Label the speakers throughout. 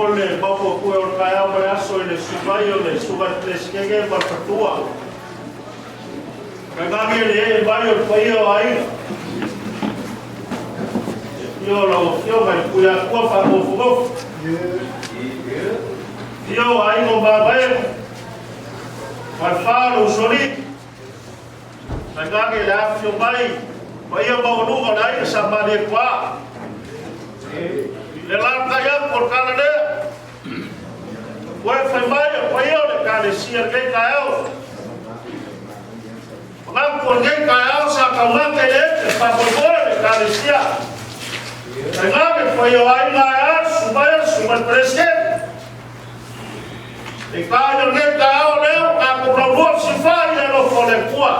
Speaker 1: le mapo kue o kai au mai aso i le sumai o le sumai le skenge ma patua. Ka ngangi le e mai o pai o ai. Io lo fio mai kuia kua pa mofu mofu. Io ai no babai. Mai whāro sori. Ka ngangi le afio mai. Pai o maununga nai sa mare kua. Le lata ia por kana le. Koe whai mai o pai o le kane sia kei ka eo. Ngam por kei ka eo sa kaumate le te whapoipore le kane sia. Ka ngame pai o ai ngā ea sumai preske. Le kāio kei ka eo leo ka kuramua si whai le no fole kua.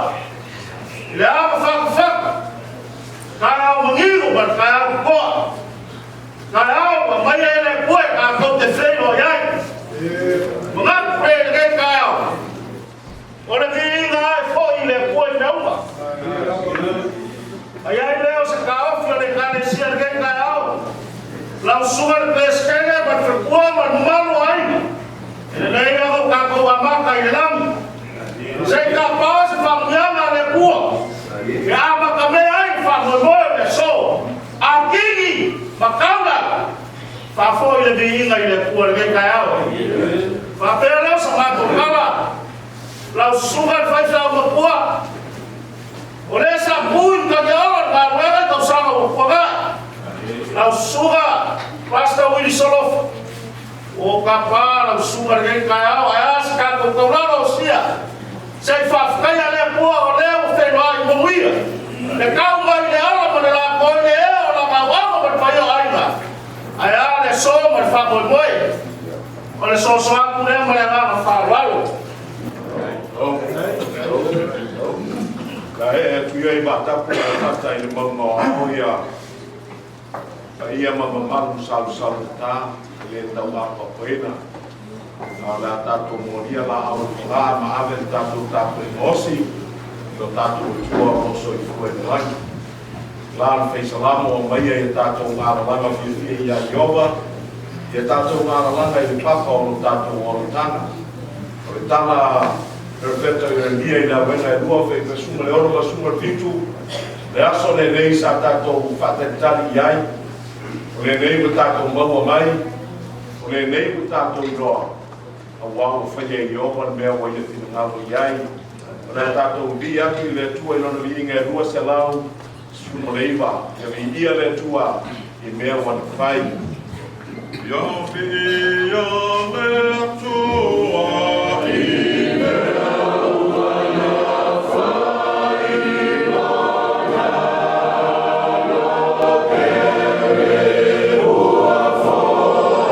Speaker 1: Le ama whakawhaka. Ka eo mangiru man ka eo koa. Ka eo mai e le kue ka kau te whenua iai. Mga kure le ka eo. O le viinga e fo i le kue nauma. Ai ai leo se ka ofio le kane sia le ka eo. Lau sunga le peskenge ma te kua ma malu ai. E le nei ako ka kau amaka i le lamu. Se ka paa se whamuianga le kua. E ama ka me ai whamuimoe le so. A kini makaula. Whafo i le viinga i le kua le ka eo. Whapea leo sa mako kala. Lau sunga le whaifau ma kua. O le sa buin ka te ora ka wera tau sama o kua. Lau sunga pasta wili solof. O ka pā lau sunga le ka eo. Ai asa ka kau kauraro o sia. Sei whafkaya le kua o leo whenua i monguia. Le kau mai le ala ma le la koe le eo la mawawa ma le whaia aina. Ai a le so ma le whamoimoe. O le so aku le ma le ngama whawalo.
Speaker 2: Ka e tuia i matapu a tata i le maunga o ia. Ka ia mamamu salu tā, le tau a papuena. A la tato moria la au la ma ave tato tato osi. Lo tato tua oso i fue de lang. La fei salamo o mai e tato ngara langa fi ia Iova. E tato ngara langa i papa o lo tato o tana. O le tana perfetto i rendia i la wena e lua fei pesuma le oro la suma fitu. Le aso le nei sa tato fatetari iai. O le nei wa tato maua mai. O le nei wa tato i roa. A wau whaia i Iova na mea wai e tino ngalo iai. O le tato vi aki le tua i lona vi inga e lua se lau. Suma le iwa. E vi ia le tua i mea wana whai.
Speaker 3: Yo vi ia le tua i mea wana whai. Lona pere ua whai mai.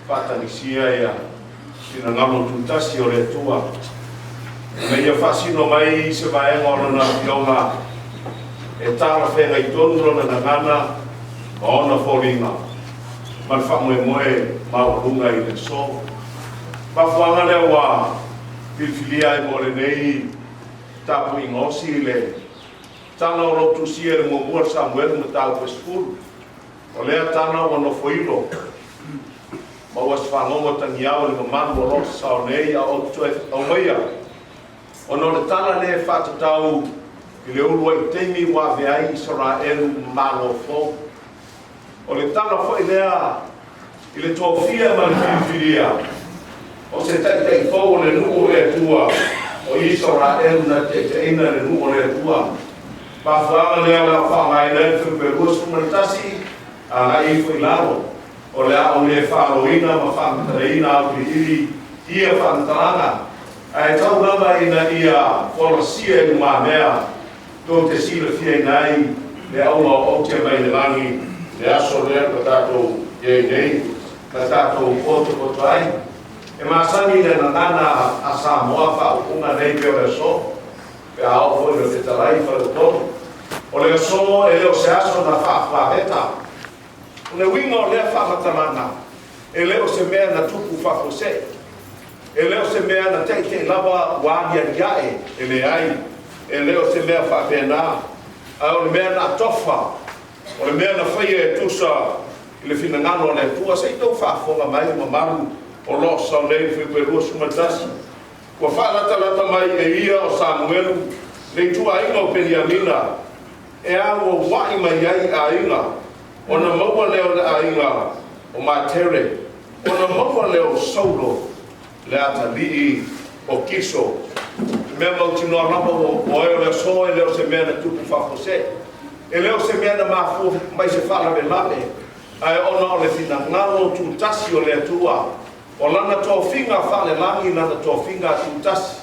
Speaker 2: whatanisia ia ina ngalo tutasi o le tua. Me ia whasino mai se vaenga o na fionga e tala whenga i tonu na ngana ma ona whoringa. Man whamoe moe maurunga i le so. Pafuanga leo wa pilfilia i mo le nei tapu ingosi le tana o lotu sia le mua Samuel na tau pesfulu. O lea tana o no foilo. Ma was whanonga tangiao le mamanu o rosa sao nei a o tue au meia. O no le tana le whatatau i le urua i teimi wa veai i Israelu malo fo. O le tana fo i lea i le tofia ma le whiwhiria. O se tai fo o le nuko le tua o Israelu na te ina le nuko le tua. Pa whaanga lea la whaangai nei whiwhirua sumanatasi a ngai fo i laro. O le au le wharoina ma whaangatareina au ki iri ia whaantaranga. Ai tau lava ina ia wholasia i ngā mea tō te sila fia nei le auma o te mai le langi le aso lea ka tātou iei nei ka tātou koto ai. E māsani le nangana a Samoa whaupunga nei peo le so pe a au fo i le whetarai whautonu. O le so e leo se aso na whawhaweta. O le winga o lea whamatarana e leo se mea na tuku whafose. E leo se mea na te lava wānia riae e le ai. E leo se mea whapena. A o le mea na tofa. O le mea na whaia e tusa i le whinangano le tua. Se i tau whafonga mai ma maru o losa o nei whipirua sumatasi. Kua whanata mai e ia o Samuelu. Le tua inga o Peniamina. E a o wai mai ai a inga. O na maua leo le a inga o Matere. O na maua leo Saulo. Le atalii o Kiso. Mea mautinoa rapa o eo le so e leo se mea na tupu whakose. E leo se mea na mafu mai se whalawe lame. Ai ona o le fina ngalo tu tasi o le atua. O lana tō whinga whale langi lana tō whinga tu tasi.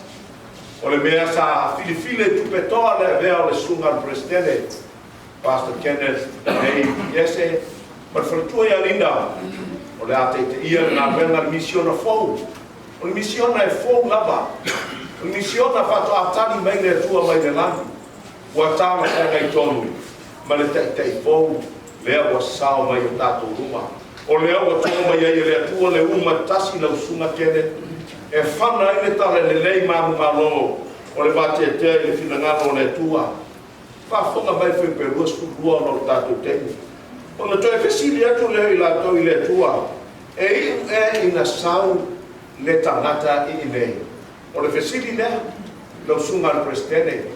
Speaker 2: O le mea sa filifile tupetoa le vea o le sunga presidente. Pastor Kenneth Hey Yese. Ma whalatua ia linda. O le ate te ia na venga misiona fau. O le misiona e fōu lava. O le misiona whato atani mai le tua mai le langi. Ua tāma e tonu. Ma le te fōu. Lea ua sao mai o tātou ruma. O lea ua tō mai ai le tua le uma tasi lau sunga kene. E whana i le tale le lei mamu malo. O le vate te le whinangano o le tua. Whafonga mai whi perua skurua o le tātou teni. O na toi whesili atu leo i la tau i le tua. E ina sau le tangata i nei. O le whesili lea, lau sunga le presidente.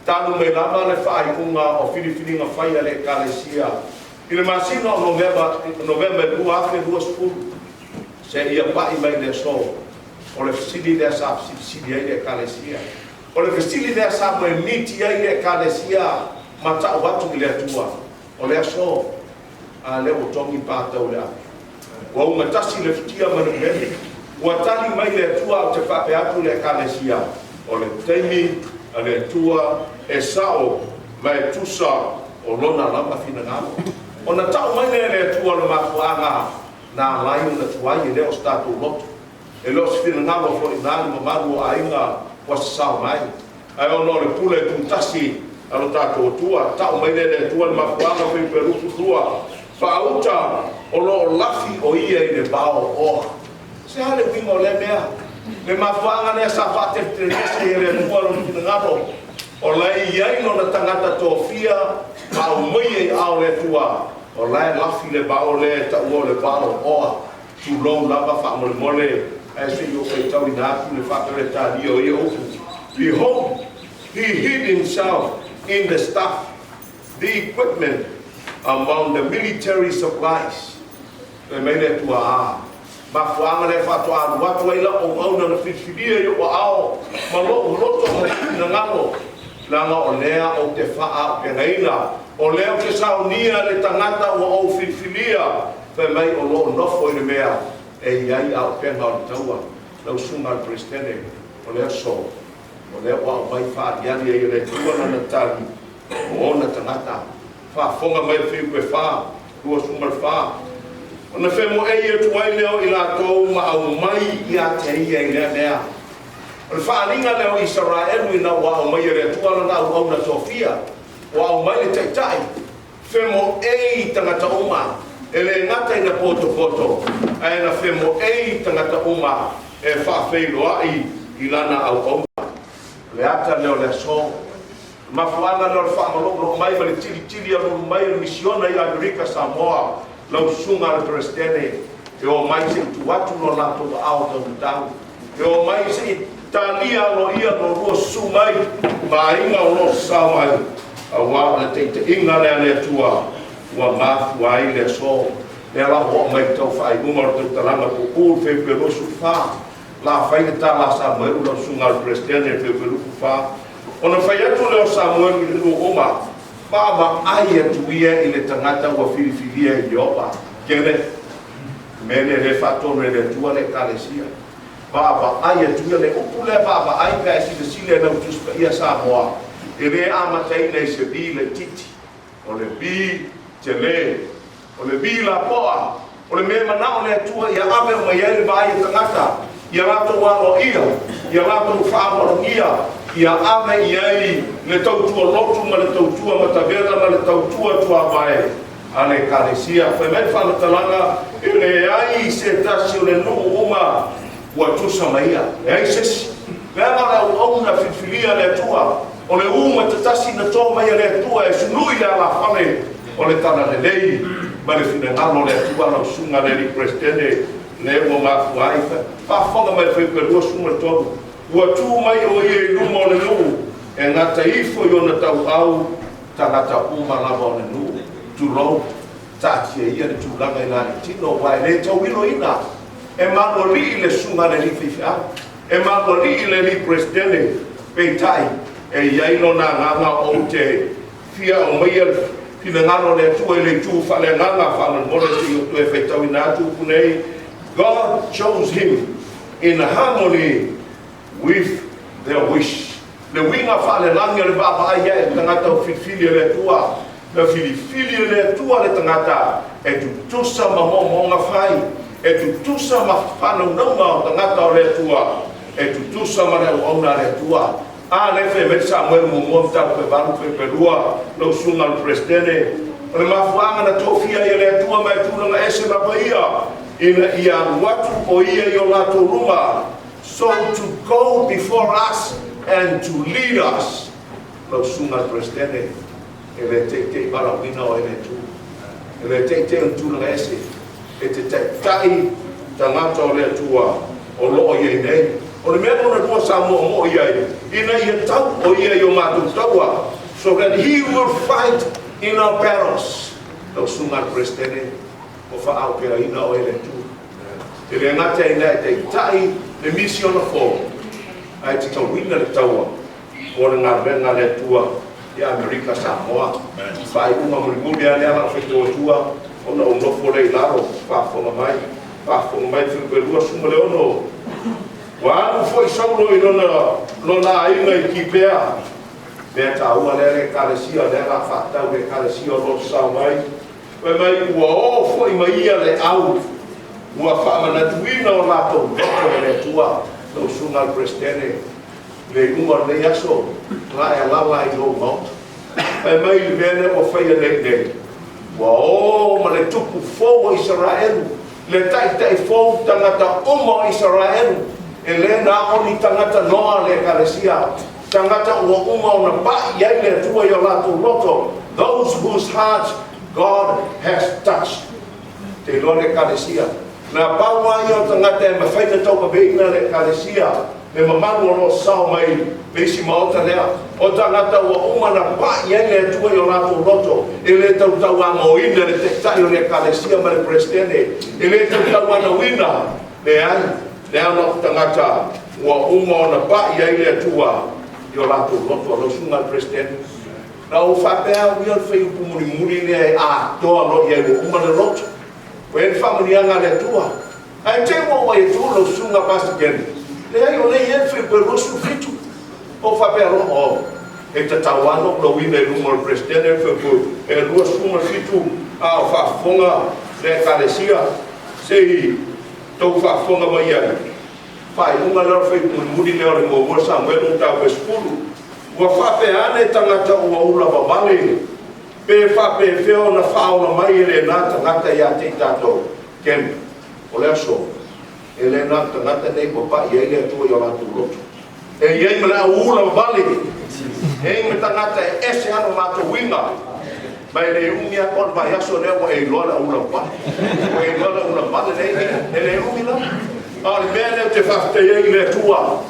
Speaker 2: Tānu me lama le whaikunga o whiriwhiringa whaia le kalesia. I le masina o November 2 se ia pai mai le so. O le whesili lea sa whesili ai le kalesia. O le whesili lea sa mai miti ai le kalesia ma tau watu i le atua. O le so, a le o tongi pātau le api. Wa unga tasi le fitia manu mene. Ua tali mai le tua o te whape atu le kalesia. O le teimi a le tua e sao mai tusa o lona lama whinangano. O na tau mai le tua le makuanga na lai na tuai e leo statu loto. E leo si whinangano fo inani ma maru a inga wa sao mai. Ai ono le pule tuntasi alo tātou tua. Tau mai le tua le makuanga fo i peruku tua. Whauta o lo lafi o ia i le bao oa. Se hale winga o le mea. Le mafuanga lea sa whate te nese e le tua lo whinangano. O lai iai no na tangata tōwhia au mai e au le tua. O lai lafi le bao le ta ua le bao oa. Tu lou lava whamole mole. E se yo kei tau ina atu le whakare tā rio i oku. Behold, he hid himself in the stuff, the equipment among the military supplies. E mei le tua a. Mafuanga le whatoa watu ai la o mauna na whiwhiria i o ao. Ma loto na ngano. Langa o lea o te wha pengaina. O lea o te saunia le tangata o au whiwhiria. Whai mai o lo nofo i le mea. E iai au penga o le taua. Lau sunga al presidente. O lea so. O lea o au mai whaariani e le tua na tali. O ona tangata. Wha fonga mai whiu pe wha. Kua sunga wha. Ona femo e tuai leo i lātou ma au mai i a te ia i lea mea. Ona whaalinga leo Israel i na wa au mai e rea tuala na au na tofia. Wa au mai le taitai. Femo e i tangata uma. E le ngata i na poto. Ai na femo e i tangata uma. E whaafeiloa i lana au. Le ata leo le so. Mafuana leo le whaamaloko mai ma le tili anu mai le misiona i Amerika Samoa. Lau sunga le presidente. E o mai se tuatu no lato au tau. E o mai se talia no ia no rua sumai. Ma inga o no samai. A wā le te inga le tua. Ua mafu ai le so. Le ala ho mai tau whai umar te talanga ko ul fe perosu wha. La whai le tala Samuel lau sunga le presidente fe perosu wha. Ona whai atu leo Samuel i le oma. Baba ai atu ia i le tangata ua filifilia i Iopa. Kene, mene le whatonu e le tua le kalesia. Baba ai atu ia le upule baba ai ka e sile na utuspa ia Samoa. E le amatai nei se bi le titi. O le bi te le. O le bi la poa. O le mea mana o le atua ia ame o mai ele vai e tangata. Ia lato wano ia. Ia lato whaamaro ia. Ia ame iai le tautua lotu ma le tautua matavela ma le tautua tua vai. Ale kalesia. Whai mai whana talanga. E le ai se tasi o le nuu uma. Ua tusa maia. E ai sesi. Lea le au na fifilia le tua. O le uma te tasi na tō mai le tua e sunui a la whane o le tana le lei ma le fina ngalo le tua na sunga le li presidente le ua mafu ai whawhonga mai whaipelua sunga tonu ua tū mai o ie luma o le nuu e ngata ifo i ona tau au tangata uma lava o le nuu tūlou tati e ia le tūlanga i nani tino wai le tau ilo ina e malo li le sunga le li whiwhia e malo li le li presidente peitai e iaino na nganga o te fia o mai pina ngano le tua le tu fale nganga fale mole si o tu e whaitau i nātu punei. God chose him in harmony with their wish. Le winga fale langia le baba ai e tangata o fifilia le tua. Le fifilia le tua le tangata e tu tusa mamonga fai. E tu tusa ma whanau naunga o tangata o le tua. E tu tusa ma le ona le tua. Le fe met Samuel mo monta pe baru pe perua lo sunga al presidente o le mafuanga na tofia ia le tua mai tu na ese na paia ina ia watu o ia i o lato ruma so to go before us and to lead us lo sunga al presidente ele te barawina o ele tu ele te tu na ese e te tai tangata o le tua o lo ia nei. O le mea mona rua Samoa mo iai, ina ia tau o ia i o mātou taua, so that he will fight in our battles. Tau sunga presidente, o whaau pera ina o ele tu. Te le ngata ina e te tai le misiona fō, ai te tau wina le taua, o le ngā renga le tua i Amerika Samoa. Whai unga muri ane ala whetua tua, o na unofo le ilaro, whafonga mai whilperua sunga le ono. Wa foi saulo i lona ainga i ki pea. Mea taua le kalesia le la whatau le kalesia o lo sau mai. Wai mai ua o foi mai ia le au. Ua whamanatuina o lato loko le tua. Lau sunga al presidente. Le umar le aso. La e lala i lo mount. Wai mai le mene o whaia le. Ua o ma le tupu fō o Israel. Le tai fō tangata o Israel. E le na oni tangata noa le kalesia. Tangata ua uma o na pa iai le tua i o lato loto. Those whose hearts God has touched. Te lo le kalesia. Na paua i o tangata e mawhaina tau ka beina le kalesia. Le mamanu o lo sao mai. Meisi maota lea. O tangata ua uma na pa iai le tua i o lato loto. E le tau anga o ina le te tai o le kalesia ma le presidente. E le tau anga o ina. Le ai. Le ana tangata ua uma o na pa iai le tua i o lato loto lo sunga presidente. Na o whapea ui al whai upu muri le a toa lo iai o uma le loto. Wen whamanianga le tua. Ai te mo wai tu lo sunga pasta geni. Le ai o le iai whai perosu fitu. O whapea lo o. E te tawano lo wina i luma le presidente whai e lua sunga fitu. A o whafonga le kalesia sei tau whaafonga mai ai. Whai unga lau whai muri leo le ngō Samuel un tau pe skulu. Ua whape ane tangata ua ula wamale. Pe whape wheo na whaona mai ele nā tangata ia te tātou. Ken, o lea so. Ele nā tangata nei papa i ele atua i o lātu roto. E iei me lea ula wamale. Hei me tangata e ese ano lātu winga. Mai le ungia kon vai aso lea wa e lola ula wamale. Wa e lola ula wamale nei. Ele ungi la. Ale mea leo te whafte iei le tua.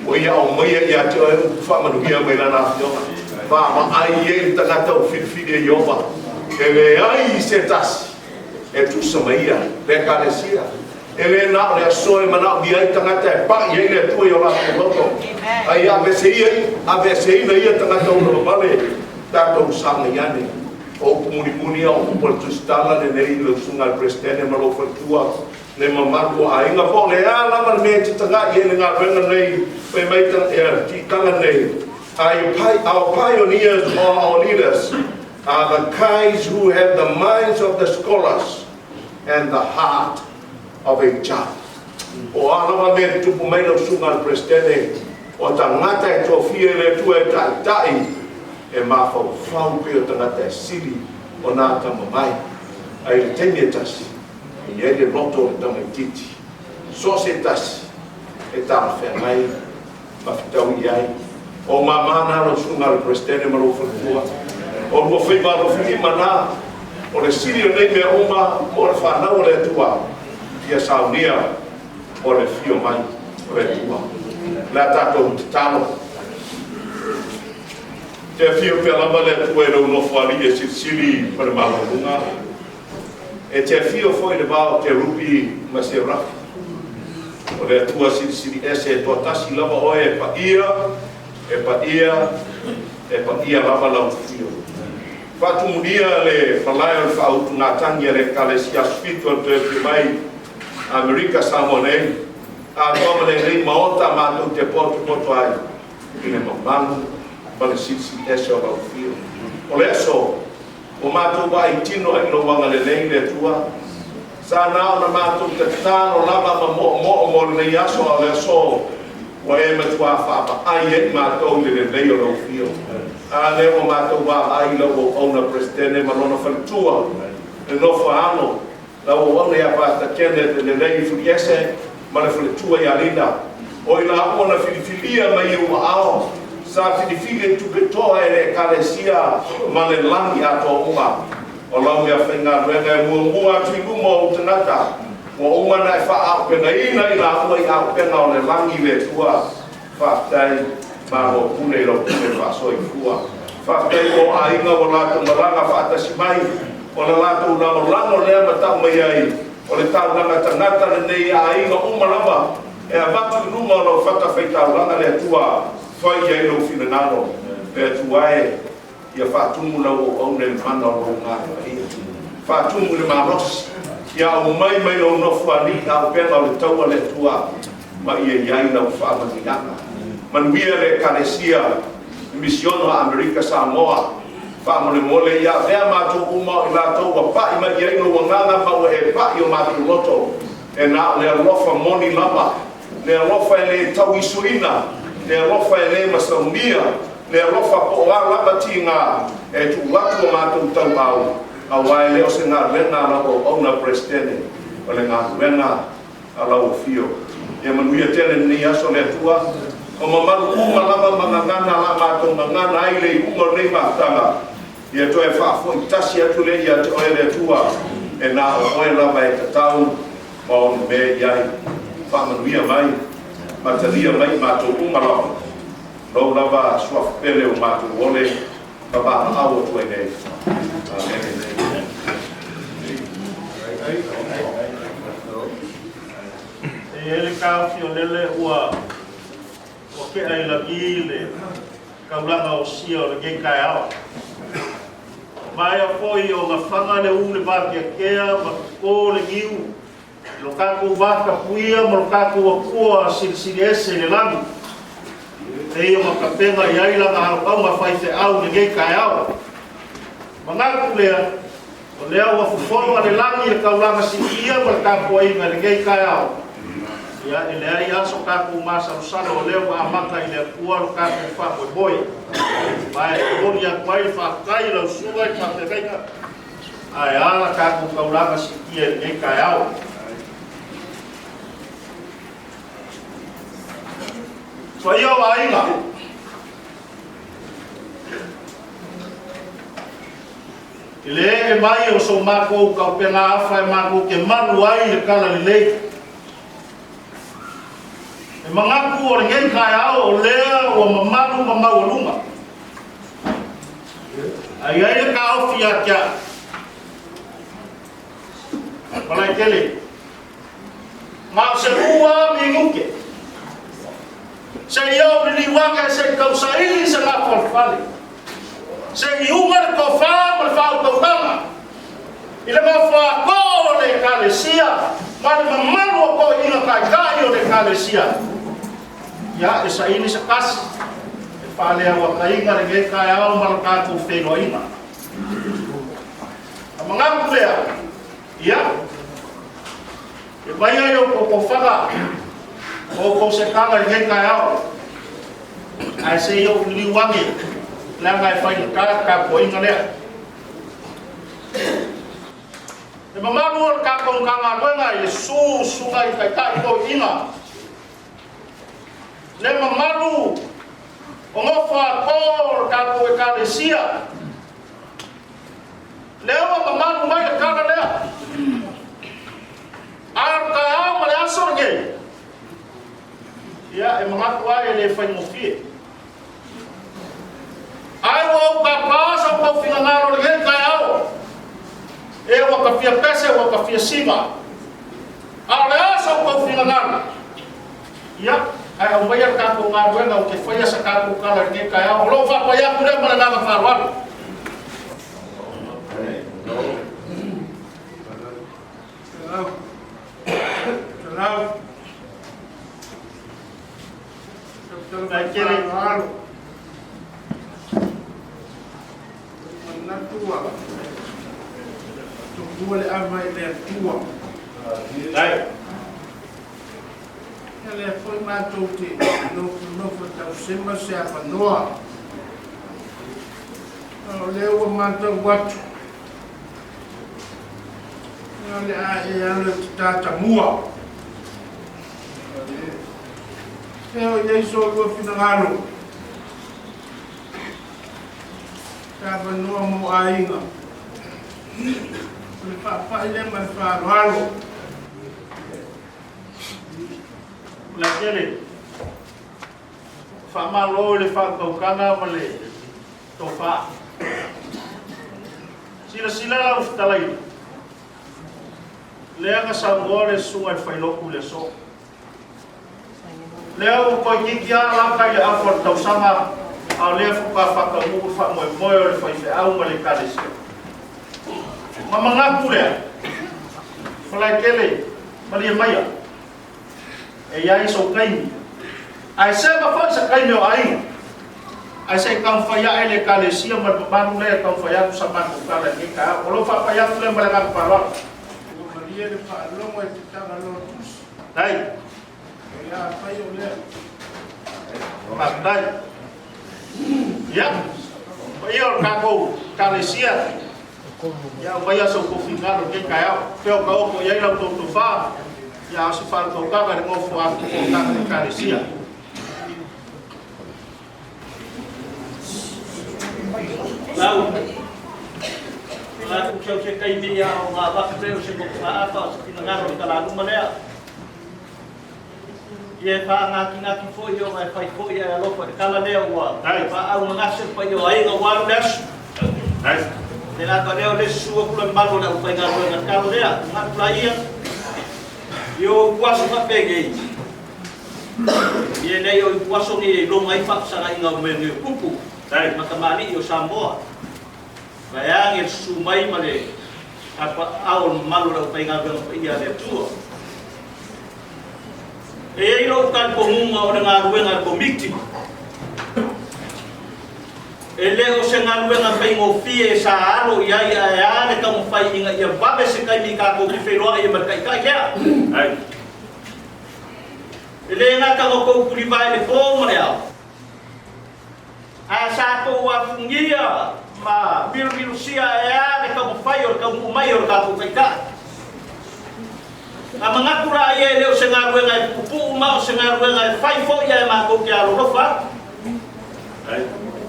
Speaker 2: O ia o mai ia te whamanuhia mai lana whionga. Whama ai iei tangata o whiwhiri e Iowa. E le ai se tasi. E tusa mai ia. Le kalesia. E le nā le asoe mana o iei tangata e pa iei le tua i o lako loto. Ai a vese iei. A vese ina ia tangata o lama male. Tātou sanga iane. O kumuni au kupolitustala le nei le sunga prestene malo whatua. Le mamaku a inga po le ala me te tanga I le ngā renga nei pe mai tanga nei. Our pioneers or our leaders are the kinds who have the minds of the scholars and the heart of a child. O ala me tupu mai lo sunga prestene o tangata e tofie le tu e tai e mafau fau pe o tangata e siri o nā tamamai ai le tene tasi. I ele roto le tama titi. So se tasi e tala whea mai mawhitau I ai. O mamana lo sunga le prestene maro whatua. O lua whaima lo whini mana. O le siri o nei mea oma o le whanau le atua. Ia saunia o le fio mai o le atua. La tātou te talo. Te fio pia lama le atua e rau nofo ali e siri para malarunga. E te fio foi le bao te rupi ma se rafi. O le atua siri ese e toa tasi lava oe e pa ia lava lau fio. Fatu mudia le whalai o le whautu ngā tangi le kalesia sfitu o te mai Amerika Samonei. A toma le rei maota mātou te poto ai. I le mamanu ma le siri ese o lau fio. O le aso o mātou wa I tino e no wanga le nei le tua. Sa nao na mātou te tāno lava ma mo le nei aso a le aso. Wa e matua whapa ai e mātou le nei o lau fio. A le o mātou wa ai lau o ona prestene ma lona whalitua. Le nofo ano. Lau o ona ia pāta kene le nei furiese ma le whalitua I alina. O I la ona filifilia mai I ua ao. Sa filifile tupetoa e le kalesia ma le langi ato unga. O lau mea whainga ruenga e mua tui luma o tanata. O unga na e wha au pena ina I la ua I au pena o le langi le tua. Whaftai ma o pune ro pune whasoi fua. Whaftai o a inga o lato maranga whaatasi mai. O le lato lango lea matau mai ai. O le tau langa tanata le nei a inga umalama. E a batu luma o lo whatawhaitau langa le tua. Fai ai lo fina nano pe tuae ia fatumu lau o au le mana o ngā fatumu le maros ia o mai o nofu ali au pena o le taua le tua ma ia iai lau whaamanianga manuia le kalesia misiono a Amerika Samoa whaamole mole ia vea mātou uma I la taua pai ma iai no wanganga ma o e pai o mātou loto e nā le alofa moni lama le alofa e le tau isuina le alofa e le masaunia, le alofa po a labati ngā e tu watu o mātou tau au. A wai leo se ngā rena la o ona prestene, o le ngā rena a la o fio. E manuia tele ni aso le tua, o mamaru uma lava mangangana la mātou mangana ai le unga nei mātanga. Ia to e whaafo I tasi atu le ia te oe le tua, e nā o oe lava e tatau, ma o me iai, whaamanuia mai. Mataria mai mātou umarawa. Nau lava suaf pele o mātou ole, kapa awa tuai nei.
Speaker 1: E ele kāwhi o lele ua o ke ai lagi le kaulanga o sia o le genkai awa. Mai a foi o ngā whanga le ule bākia kea, ma kō le ngiu. Lo kako waka puia, mo lo kako wakua siri ese le langi. Te o makapenga I aila ngā haupau ma whai te au le gei kai au. Ma ngāku lea, O lea ua fufolo ale langi e kaulanga si ia ma le kapo inga le gei kai au. Ia e lea i aso kapu masa usalo o lea wa amaka i lea kua lo kapu whako e boi. Mai e kori a kwai whakai lau sua i pate reina. Ai ala kapu kaulanga si ia le gei kai au. So ia wa inga. Ile e mai o so mako ka pena afa e mako ke manu ai le kala le lei. E mangaku o ngei kai ao o lea o mamanu mamau lunga. Ai ai ka o fia kia. Malai kele. Ma se ua mi nguke. Se iau ni waka se kausa ili se la porfale. Se iunga ko fa mal fa ko tama ile ma fa ko le kalesia mal malu ko ina ka kai le kalesia ya esa ini sekas e fa le wa kai ngare ge kai au mal ka ko fe no ina amanga ku le ya e vai yo ko fa ko se ka ge kai au ai se yo ni wangi langai fai ka ko inga le e mamanu ka ko kanga wenga i su ngai kai ko inga le mamanu o ngofa ko ka ko ka le sia le mamanu mai ka le ar ka au le asorge ya e mamatu ai le fai mo fie ai o ka pasa ko fina ngaro le kai au e o ka fia pese o ka fia sima ale asa ko fina ngaro ya ai o vai ka ko ngaro na o ke foi esa ka ko kala le kai au lo fa pa ya ku le mala na fa wa
Speaker 4: na tua tu le ama ile tua
Speaker 1: dai
Speaker 4: ele foi matou te no foi tão sema se a noa o leu matou watu ele a ele tata mua eu só vou finalo Kaba noa mo ainga. Le papa ile ma fa halo.
Speaker 1: la kele fa malo le fa ko kana male to fa sila la uftalai le aga sangore sunga fa loku le so le o ko kikia la ka le afort tau sama au le fu ka fa ka mu fa mo le fa fe au male kalesi mama ngaku le fa la kele mali maya e ai so kai ai se ma fa sa kai no ai ai se kan fa ya ele kalesi ma ba nu le kan fa ya sa ma ku kala ni ka o lo fa pa ya le mala ka pa lo
Speaker 4: Maria le fa lo mo te ta lo
Speaker 1: dai
Speaker 4: ya fa yo le
Speaker 1: ma dai ya pa yo ka ko kalesia ya vaya so ko finalo ke ka yo ka o ko ya lo to fa ya se fa to ka ga mo fo a ko ka kalesia
Speaker 5: Lau, la kau se kai dia o nga ba se se ko fa ata se pinangaro ka la malea. Ye fa nga ki fo yo mai fai fo ya lo pa kala le wa. Ai fa au nga se pa yo ai nga wa des.
Speaker 1: ai
Speaker 5: De la ka le le su ko le malo na pa nga ro nga kala le nga plaia. Yo kwaso fa pege. Ye le yo kwaso ni lo mai fa sa nga me kupu. Dai makamani yo Samoa. Bayang el sumai male apa aul malu la painga ga ia le tua. E ilo kan ko munga o nga ruenga ko mikti. Ele o se ngaluenga pai ngofie sa alo ia ia le ka mo fai inga ia babe se kai mi ka ko ki feloa ia markai kai kia. Ai. Ele nga ka ko kuli vai le fo mo le ao. A sa ko wa fungia ma biru sia ia le ka mo fai o ka mo mai o ka ko kai ka. A mga kura ia le o se ngaluenga pupu ma o se ngaluenga fai fo ia ma ko ki alo rofa. Ai.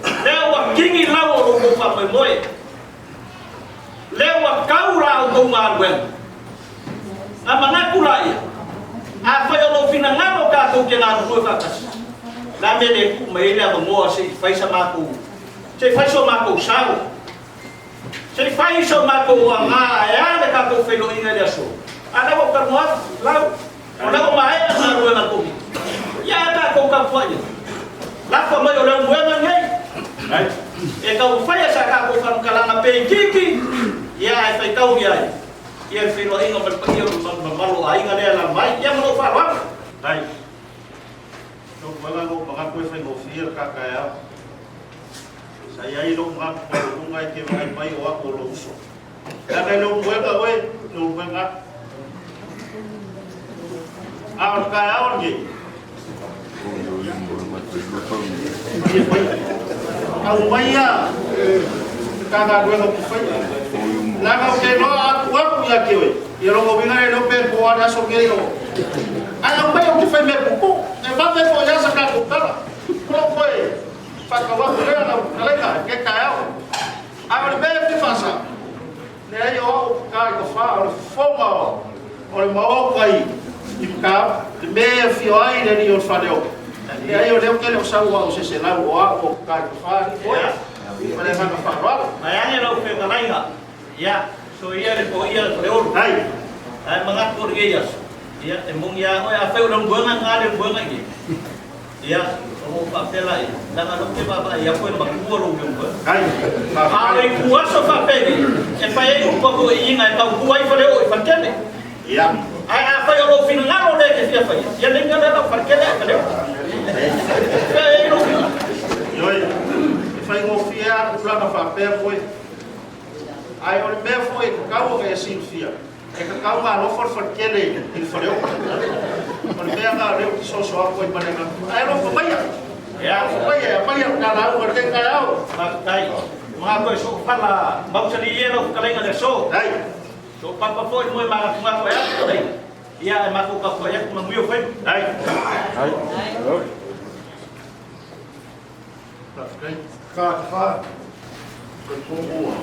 Speaker 5: Leo wa kingi lau o ko fa mai moe. Leo wa kaura o ko ngārwen. A mga kurai. A whai o lo fina ngano kātou ke ngāru koe whakas. Nā mene ku mai lea ma moa se whai sa mākou. Se whai so mākou sao. Se whai so mākou a ngā aeane kātou whailo inga lea so. A nao karuat lau. O nao mae a ngāru e ngā komi. Ia kātou ka whai. Lapa mai o leo muenga ngai. Right? E kau whaia sa ka ko whanu kalanga pe kiki. Ia e whai kau ia. Ia e whiro inga marpaki o mamalo a inga lea la mai. Ia mano whawa. Right? So wala no mga koe whai no whia kakaya. Sa iai no mga kukungay ke mai mai o ako lo uso. Kaya no muenga oe. No muenga. Aon kaya aon ge. Au maia kaga dua ko fai la ka ke no aku ya ke we ye ro bina no pe ko ada so ke yo ai mai o ke fai me pupu e va me ko ya sa ka ko tala ko ko e pa ka wa le na ka ke ka ya a le be ti fasa le yo ka ko fa o foma o le mo kai i ka me fi ai le yo fa le e aí eu lembro que ele usava o CC lá, o cara que faz, para levar no farol. Aí ele não fez nada ainda. Ya, so ia ele ia leu. Ai, ai mangat português. Ya, emong ya, a foi orang buangan ngale buangan iki. Ya, o papel aí. Lá não tem baba, ya foi uma rua lo meu. Ai, ai rua só papel. E pai ele um pouco inga, então rua aí falei, oi, fatene. Ya. Ai, foi o final lo que fia foi. Ya nem nada porque ele falou. Yoi, fai ngofia lá na papel foi. Aí o me foi cabo que assim fia. É que cabo lá for ele falou. O me agora eu que só foi para ele. Aí não foi ya. É, foi ya cara o que caiu. Ai, mas coisa só fala, vamos ali no calenga de show. Ai. So papa foi muito mais foi aí. Ia mas o café é como meu foi. Ai. Ai. Ka kumbu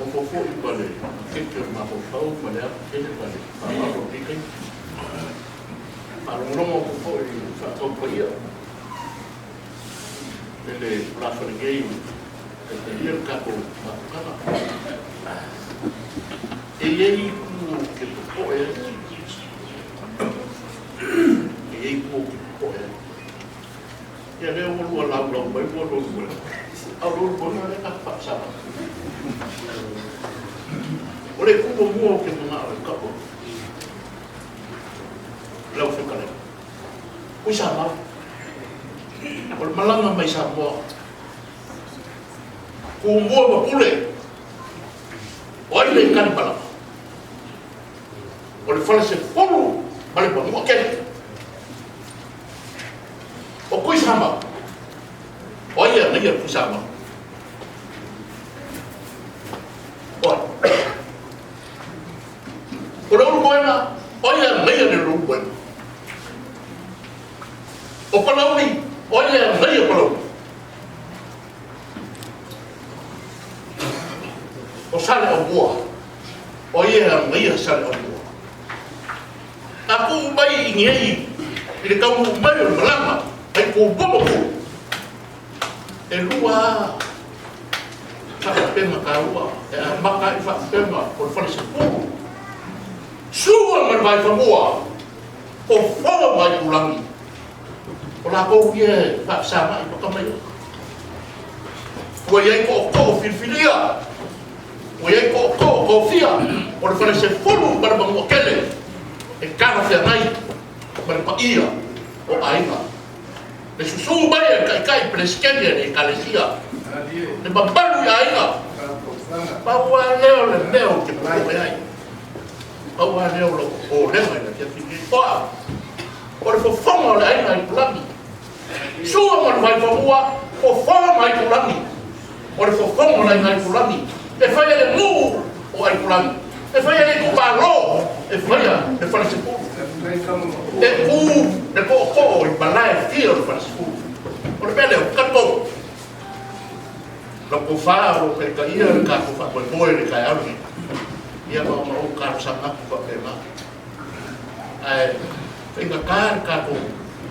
Speaker 5: ko ko ibale ke ma ko tau ma le ke ibale ma ko ke para no mo ko fa to ko ia ele plazo de game que dia ka ko ma ka e aí que ko e aí ko ya le o la mai o lo au lo bona le ka sa o le kubo mo ke mo na ka ko la o ka le o sa ma o malanga mai sa mo ku mo ba pule o le kan pala o le fala se folo vale pa mo ke o kui sama o ia nei ku sama o lo buena o ia nei le lo buena o palauni o ia nei o palauni o sale o boa o ia nei sale o boa aku mai ngai ile kamu mai o malama ai ko bomo ko e lua ka pema ka lua e maka i fa pema por fa se po sua mai fa moa o fo mai ulangi o la ko ye fa sa mai ko mai ko ye ko filfilia o ye ko fia por fa se fo para mo kele e kana fe nai para pa ia o aiva
Speaker 1: E susu mai e kai preskene e kalesia. E mabalu ya inga. Paua leo le leo ke paua ai. Paua leo lo o leo ai ke tiki toa. O le fofonga le ai mai pulangi. Sua mo mai paua o fonga mai pulangi. O le fofonga le mai pulangi. E fai le mu o ai pulangi. E fai le kupalo. E fai e fai se pu. E ku le ko i balai fio le fai se pu. O le bele o kato. Lo ko fa o pe ka ia ka ko fa ko le ka ia ni. Ia ma o ka sa na ko pe ma. Ai venga ka ko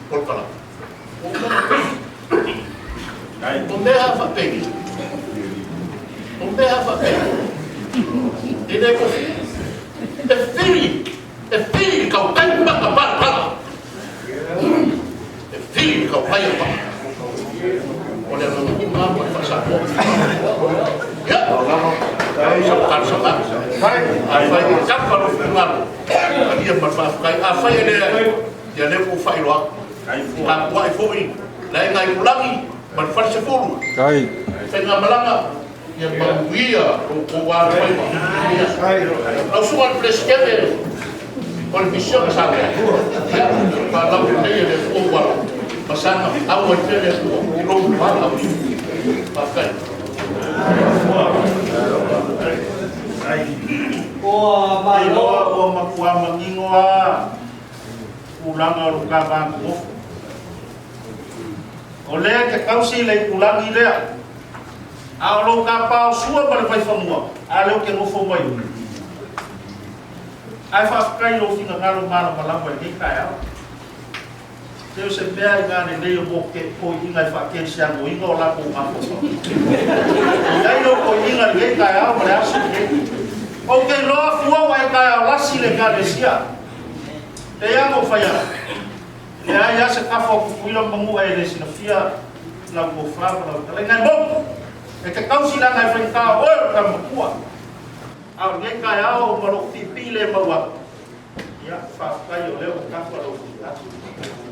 Speaker 1: por kala. Onde ha fa pe. Onde ha fa pe. Ele ko e fili ka o kai pa pa. E fili ka o kai pa. Olha no mapa passar por. Ya. Aí já tá chamado. Aí vai capa no final. Dia marfa kai a fai ele. Ya le ko fai lo. Ka ko ai foi. Lai ngai pulangi, marfa se fulu.
Speaker 6: Kai.
Speaker 1: Tengah malanga. Ya mawia ko wa fai. Au sua presente. Con visión sabe. Para la botella de fútbol. Pasando agua y tele y luego para pasar.
Speaker 5: O mai o makua mangingoa ulanga rukabang mo. Ole ke kausi le ulangi le. A lo ka pa sua para vai famua. A lo ke no fomo ai. Ai fa kai lo finga ngalo mala malamba ni kai. Teu se pea nga ne leo mo ke ko inga fa ke sia mo inga la ko ma ko. Dai lo ko inga le ka ya mo la si. O ke lo fu wa ka ya la si le ka le sia. Te ya mo fa ya. Ya se ka fo ku ilo mo ai le si na fia la ko fa la le nga mo. E ke ka si la nga fa ka o ka mo ku. Au ne ka ya o mo lo ti le mo wa. Ya fa ka yo le ka fa lo.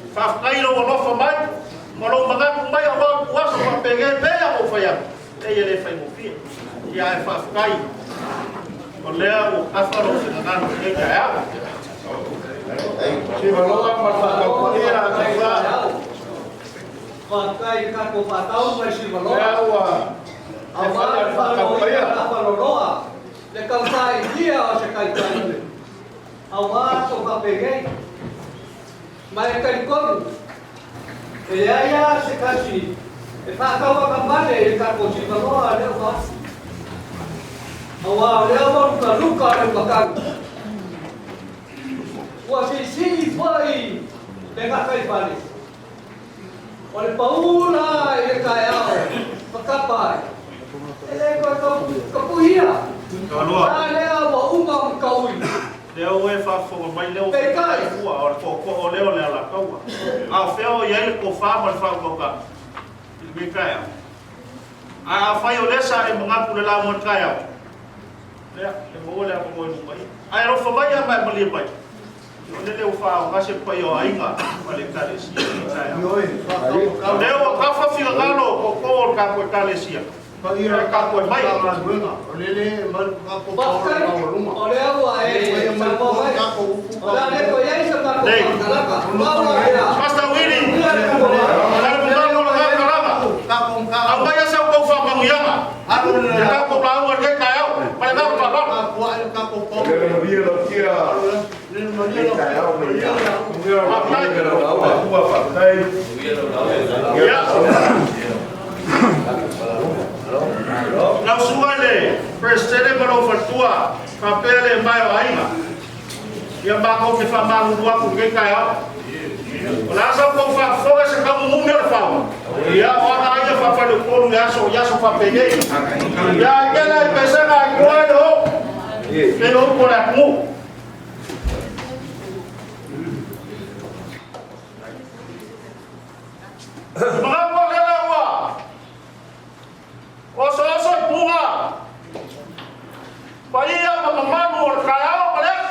Speaker 5: Fafkai lo no fa mai, malo mga mai aba kuasa pa pege bea o faya. Ele fai mo fi. Ya fafkai. O lea o afaro finanga no e ya. Si malo ma fa ko era ka fa.
Speaker 7: Fafkai ka ko patau mai si malo.
Speaker 1: Ya wa.
Speaker 7: Aba fa ko era ka lo loa. Le ka sai dia o se kai kai. Aba to ka pege. Mai karikonu. Ele ia se kasi. E fa kawa kamane e ka ko si maloa le o. Awa le o ka luka le bakan. Wa si foi. Pega kai pale. Ole paula e ka yao. Pakapai. Ele ko puia. Ale o uma kaui. Leo e fa fo mai leo pe kai fu a ko leo le la kaua a feo ye ko fa ma fa ko ka me kai a fa yo lesa e mga pu la mo kai le e mo le ko mo mai ai ro fa mai ma mo le mai le leo fa o ka se pa yo ai nga ma le ka le si kai leo ka fa fi ga lo ko ka ko ka le si ka ira ka ko mai lele mal ka ko ko luma ole wa e mal ko ka ko ola le ko yai sa ka ko ka la basta wini ka ko ka aba ya sa ko fa manguyama ka ko la wa ke ka yo pa na pa ba ko ai ka ko ko le ria lo kia le no ria ka yo me ya Lau suale, prestere malo fatua, papele mai ainga. Ia bako ke fa malu dua ku ke kaya. Ola sa ko fa foga se ka mu mer fa. Ia ora ia fa fa de ko ya so fa pege. Ya kela pesa ka ko do. Pero ko la mu. Mga kalawa. Oso bunga. Paya mamamanu or kaya balik.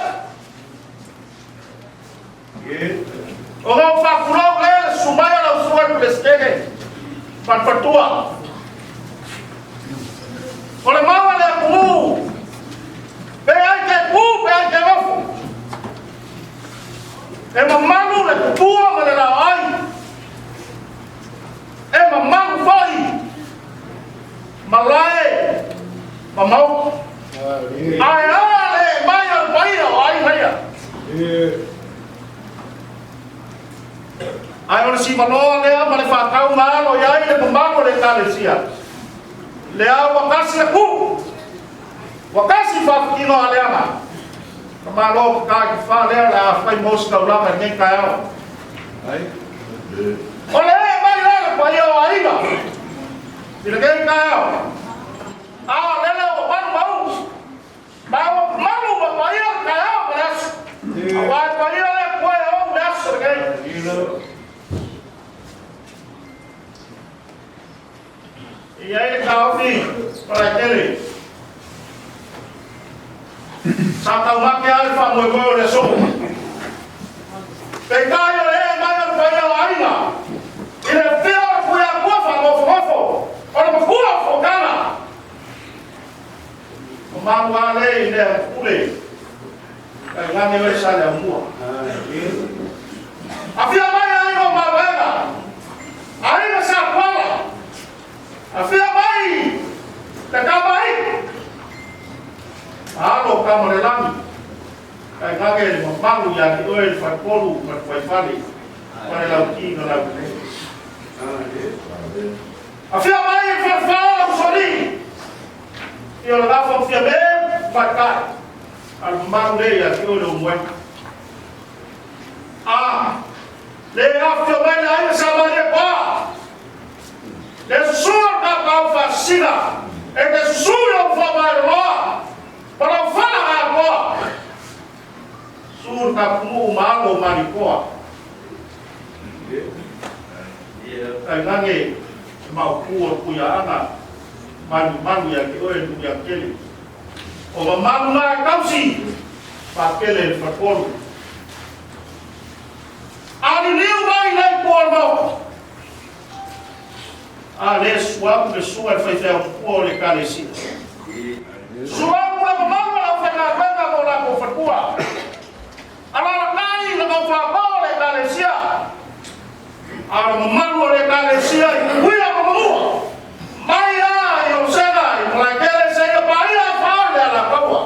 Speaker 7: Orang fakulog le sumaya la suwa
Speaker 1: sugar pleskege pan patua. Ole mawa le kumu. Pe ai ke ku, pe ai ke ofu. E mamalu le tua ma le la ai. E mamalu fai. Malai. Mamau. Ai ale mai al pai ai mai. Ai ora si manoa lea ma le whakau maalo iai le mamalu le kalesia. Lea wakasi le ku. Wakasi whakino a leanga. Kamalo ka ki wha lea la whai mos kaulanga ngai kai au. O le e mai lea pa ia o aiga. Ina ngai kai au. A lele o panu mau. Ma o malu ma pa ia kai au ma lesu. A wai pa ia le koe o lesu ngai. Ia e kaufi, para kele. Sa tau make ai fa mo mo le so. Pe kai le mai o fa ia ainga. Ile feo ku ya ku fa mo fofo. Ora mo ku fo kana. O ma wa le ile kule. Kai ngane le sa le mo. Afia mai ai no ma wena. Ai na sa kwala. Afia mai. Te ka mai. Alo kama le langi. Kai ngake le mamangu ya ki oe le whakolu ma kwai whale. Wane lau ki no lau ne. Afia mai e whawhala usoni. Io la gafa fia me, whakai. Al mamangu le ya ki oe le umwe. Le afia mai le aina sa mai le pa. Le susua ka kau whasina. E te susua o whamai roa. Para o fala a boa. Sur ka kumu malo maripoa. Kai nange mau kuo kuya ana. Manu ya ki oe ya kele. O manu na kausi. Pa kele fakolu. Ali liu mai lai kuo mo. Ale suapu ke sua fai fai o kuo le kalesi. Suapu la mama la fai na venga mo la ko fakua. Ala kai la mo fa ko le kalesia. Ala mama le kalesia kuya mo mo. Mai a yo sega la kele sega pai a fa le la kawa.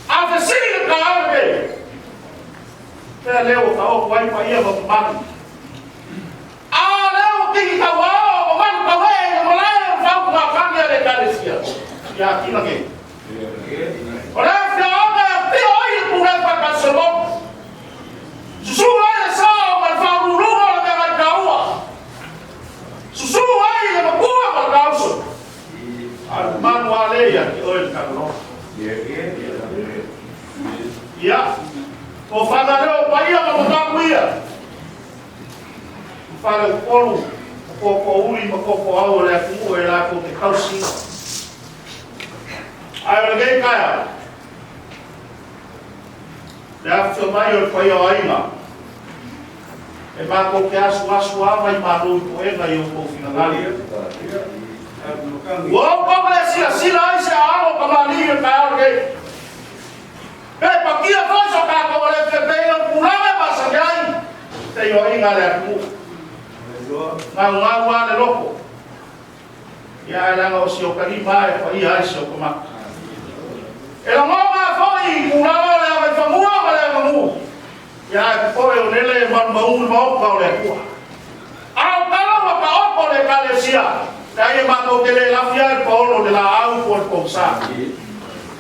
Speaker 1: A fe sini ka ave. Pe leo ka o kwai pai a mo mama. A leo tiki ka wa o man ka we mo la fa ko ka ka le kalesia. Ya kila ke. Ora fia ona te oi ku le pa ka solo. Susu ai sa o mal fa ru ru o le ka kaua. Susu ai le ma ku ma ka uso. Al man wa le ya ki oi ka no. Ya. O fa na le o pa ia ma ka ku ia. Fa le polu ko uri ma ko au le ku e la ko te kausi. Ai le kaya. Le fio mai o pai o ainga. E ba ko ke asu mai ma lo ko e ngai o ko finali. Wo ko le sila ai se alo ka mali e ka o ke. E pa kia fa so ka ko le pe pe o pulanga ba sa ngai. Te yo ainga le ku. Nga wa le loko. Ya la o si o ka li mai fa ia ai so ko ma. E la mama foi kulala le mai famua ma le mamu. Ya foi o nele man mamu mau ka le ku. Au kala ma ka o le kalesia. Dai ma ko ke le la fia ko lo de la au por cosa.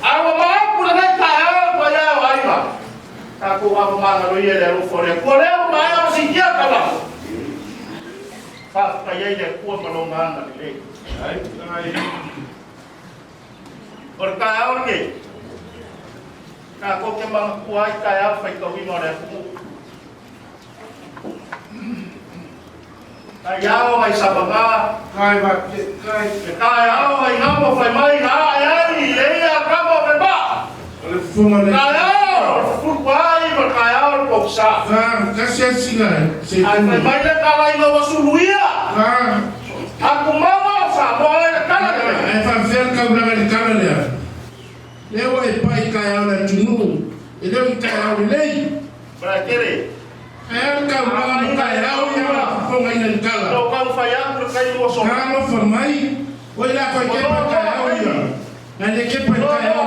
Speaker 1: Au ma ku le ka au pa ya ai ma. Ka ku ma ma lo ye le ro fo le ko le ma o si kia ka la. Fa ka ye le ku ma lo ma na le. Ai. Por ka au ke. Ka ko ke mga kuhay kaya fai ka wino le ku. Kaya o mai sabanga
Speaker 4: Kai ba kai.
Speaker 1: kaya o mai ngamo fai mai na ai le ya kamo be ba.
Speaker 4: Ole fuma le.
Speaker 1: Kaya o fu pai ba kaya o ko o sa.
Speaker 4: Kasi singa.
Speaker 1: Ai mai le kala ina wasuluia. Aku mama sa mo ai kala le.
Speaker 4: Ai fa fer ka una ga kala le. Leo e pai ka ya la tunu. E leo ka ya le.
Speaker 1: Para kere.
Speaker 4: Ai ka una ka ya ya ko ngai na kala.
Speaker 1: No ka fa ya no kai mo so.
Speaker 4: Ka lo fa mai. O la ko ke pa ka ya ya. Na le ke pa ka ya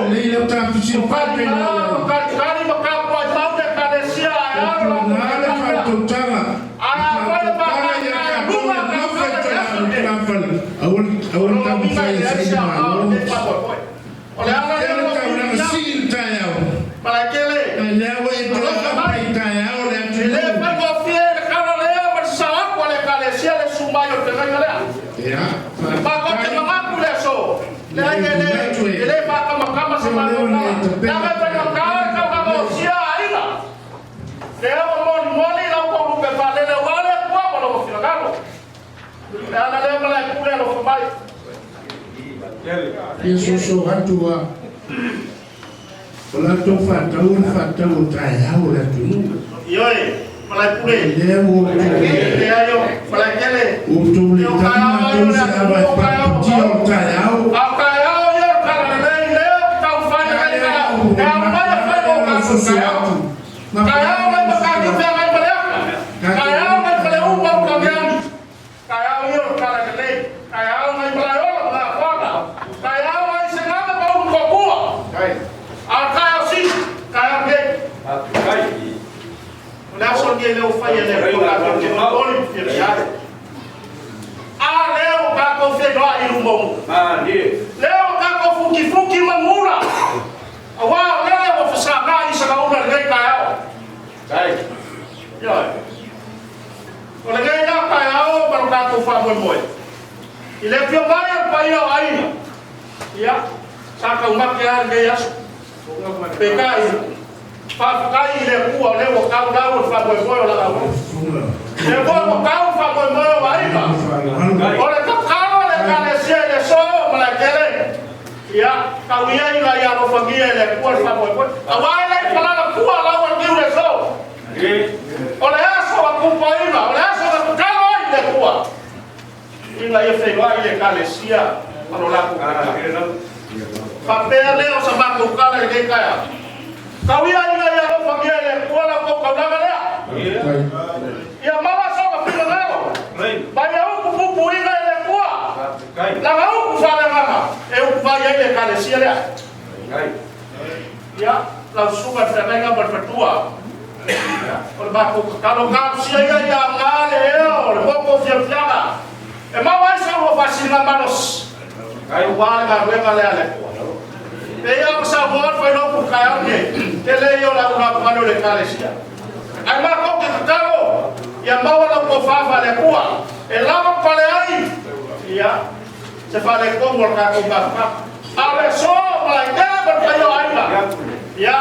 Speaker 4: le le ta fisi pa pe na.
Speaker 1: Kali makapo ai mau de kadesia ya.
Speaker 4: Na le fa to tanga.
Speaker 1: Ana ko pa ya rumah ka fa ya.
Speaker 4: Awal kamu saya malu.
Speaker 1: Oleh apa
Speaker 4: Dia tahu nama sil tayau.
Speaker 1: para kele.
Speaker 4: Lewa itu apa tayau le
Speaker 1: Ele vai confiar cara le bersalah oleh kadesia le sumayo dengan kale.
Speaker 4: Ya.
Speaker 1: Bako te mengaku le so. Ele vai ke mahkamah sama orang. Jangan berkata kau sia aina. Dia moni lau kau lupa pada le wale kuah kalau kau filakan. Ana le malai kule lo fumai.
Speaker 4: Yesus hatua. Kalau tu fatau tayau le tu.
Speaker 1: Yoi, malai kule.
Speaker 4: Lewa.
Speaker 1: Dia yo malai kele.
Speaker 4: Untuk litama tu sahabat patio tayau.
Speaker 1: Apa yo karena le kau fanya kali kau. Kau mana kau kau. Kaya mai makani jangan mereka. Kaya mai pele umur kalian. Kaya yo karena le. Kaya mai melayo lah kuala. Kaya mai segala bau kokua. Kaya si kaya ke. Langsung dia leu faya le kuala ke boleh fiar. Leo kako fedwa ilumong. Leo kako fuki mangura. Awa leo fasaka isa kauna le kaya. Ya. Kalau kita kaya baru katu famoi moi. Ile pio bayar payo aina. Ya. Saka umak ya gayas. PKI. Pakai ile kuwa leo kau daun famoi moi la kau. Leo kau famoi moi aina. Oleh kalau le kalesia le so malakele. Ya, kau ia ila ya ro fagia le kuwa famoi moi. Awai le pala kuwa lawan kiu le so. Oleh aso aku paina, oleh aso aku kalau ile kuwa. Ila ia fega ile kalesia kalau laku. Papel leo sabaku kala le kaya. Kau ia ila ya ro fagia le kuwa la kau daga le. Ya mama so ka pila leo. Baya huku pupu ila ile kuwa. La huku fala mama. Eu vai ile kalesia le. Ya, langsung bertanya berpetua. Kalau kau sia ya ngale oleh kau fiar. Emang wajah mau fasil ngamanos. Kayu warga gue ngale ale. Dia pesawat final bukan ni. Teleyo lagu lagu mana oleh kalesia. Emang kau kita tahu yang bawa lagu fafa le kuah. Elama palai. Iya. Sebalik kau mereka kau bapa. Ale so mereka berkayu aina. Ya.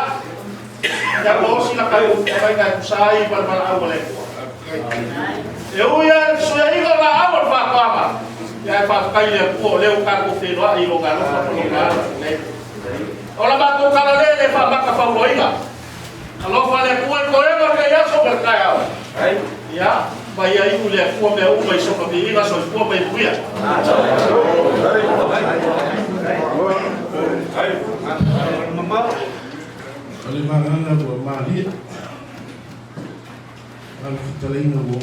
Speaker 1: Ya kau sila kayu kayu sai berbara boleh. Eu ia suya ilo la awal fa kama. Ya fa kayu ko leu ka ko fe lo ilo ga no fa lo ga. Ola ba ko kala le fa ba ka fa lo ina. Kalau fa le ko ko e ba ya so berkaya. Ya, baya ibu le ko me u mai so ka bi ina so ko mai buya.
Speaker 4: Alimana buat mali. Kalau kita lagi ngawo.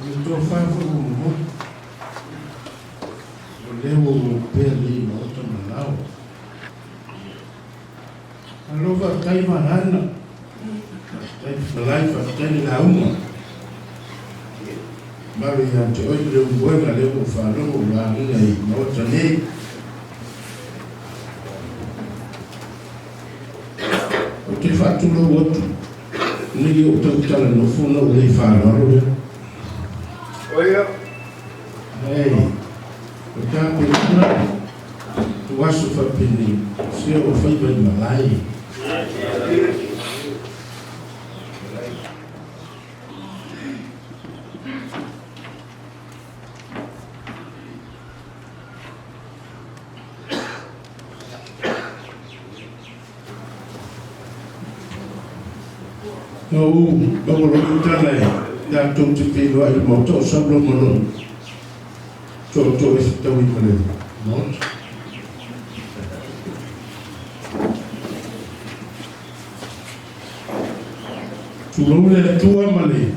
Speaker 4: Itu fafu umum. Lewo peli mau temanau. Kalau pakai mana? Pakai pakai lauma. Baru yang cuy belum buat lewo falu lagi mau tadi. Oke fatu lo wotu. Ni yo utala no funo le falo ro.
Speaker 2: Oya.
Speaker 4: Hey. Oka pula. Tuasu fa pini. Sio fa iba malai. Bangolo tala ya to te pe lo ai mo to sa lo mo lo. To e te wi mo le. Mo. Tu lo le tua male.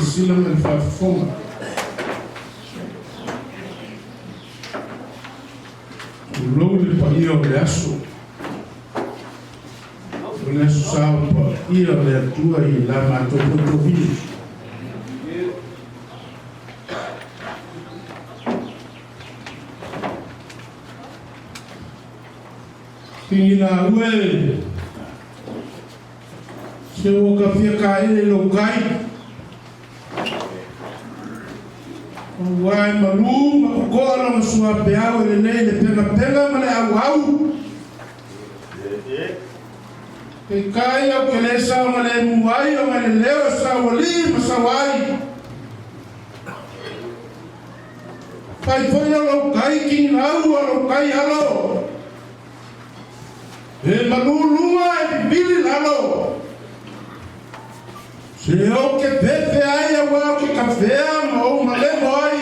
Speaker 4: Sila me fa foma. Tu lo le pa io le aso. Le sao pa io le tua I la ma to to vi. Ina ue. Se o ka fia ka ele lo kai. Wai malu ma ko ala masua pe au ele nei le pega ma le au. Ke kai au ke le sa ma le muai o ma le leo sa wali ma sa wai. Pai foi lo kai ki au lo kai alo. E malu lua e bili lalo. Se o que pepe ai a wa que café mo male moi.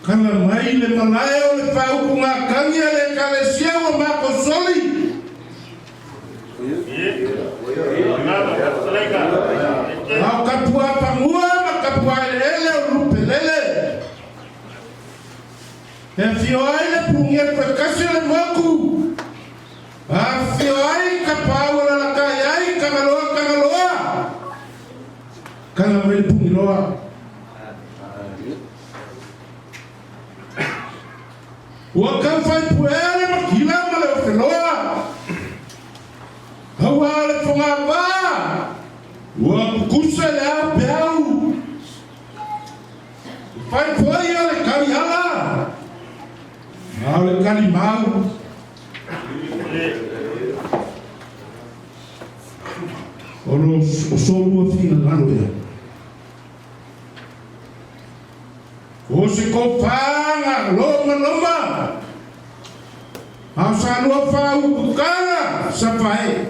Speaker 4: Kana mai le malai o le pau ku nga kanya le kalesia o ma ko soli. Au kapua pangua ma kapua ele o lupelele. E fio ai le pungia pe kasi le moku. A fio ai kapau la kai kangaloa. Kanga mai pungiloa. Ua kan fai puele makila male o feloa. Hawa le fonga ba. Ua kukusa le a peau. Fai puele le kari ala. Ale kari mau. Ono solo fina lano ya. O se ko panga loma. Asa no fa ukana sapai.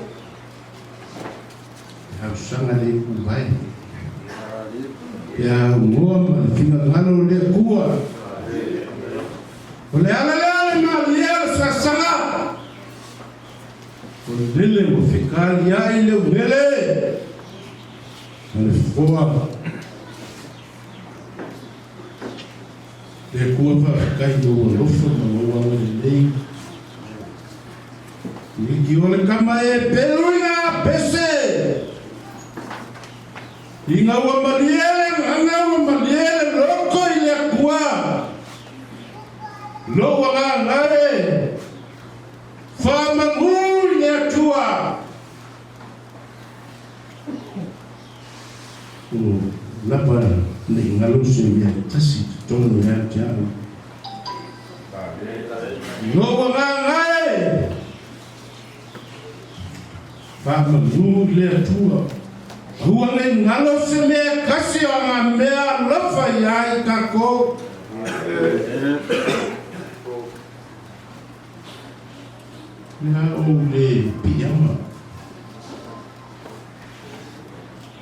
Speaker 4: Ya sanga le ku vai. Ya ngoma fina lano le kuwa. Ole ala ma le sa sanga. Lele mo ficar ya ile lele ale foa le kuwa kai do lofo mo wa le ni giole kama e peluina pese inga wa maliele loko ile kuwa lo wa ngare fama tua lapa ni ngalusi ya tasi tono ya jao no wangai fama le tua huwa ni ngalusi me kasi wa mea lofa ya kako na ole piyama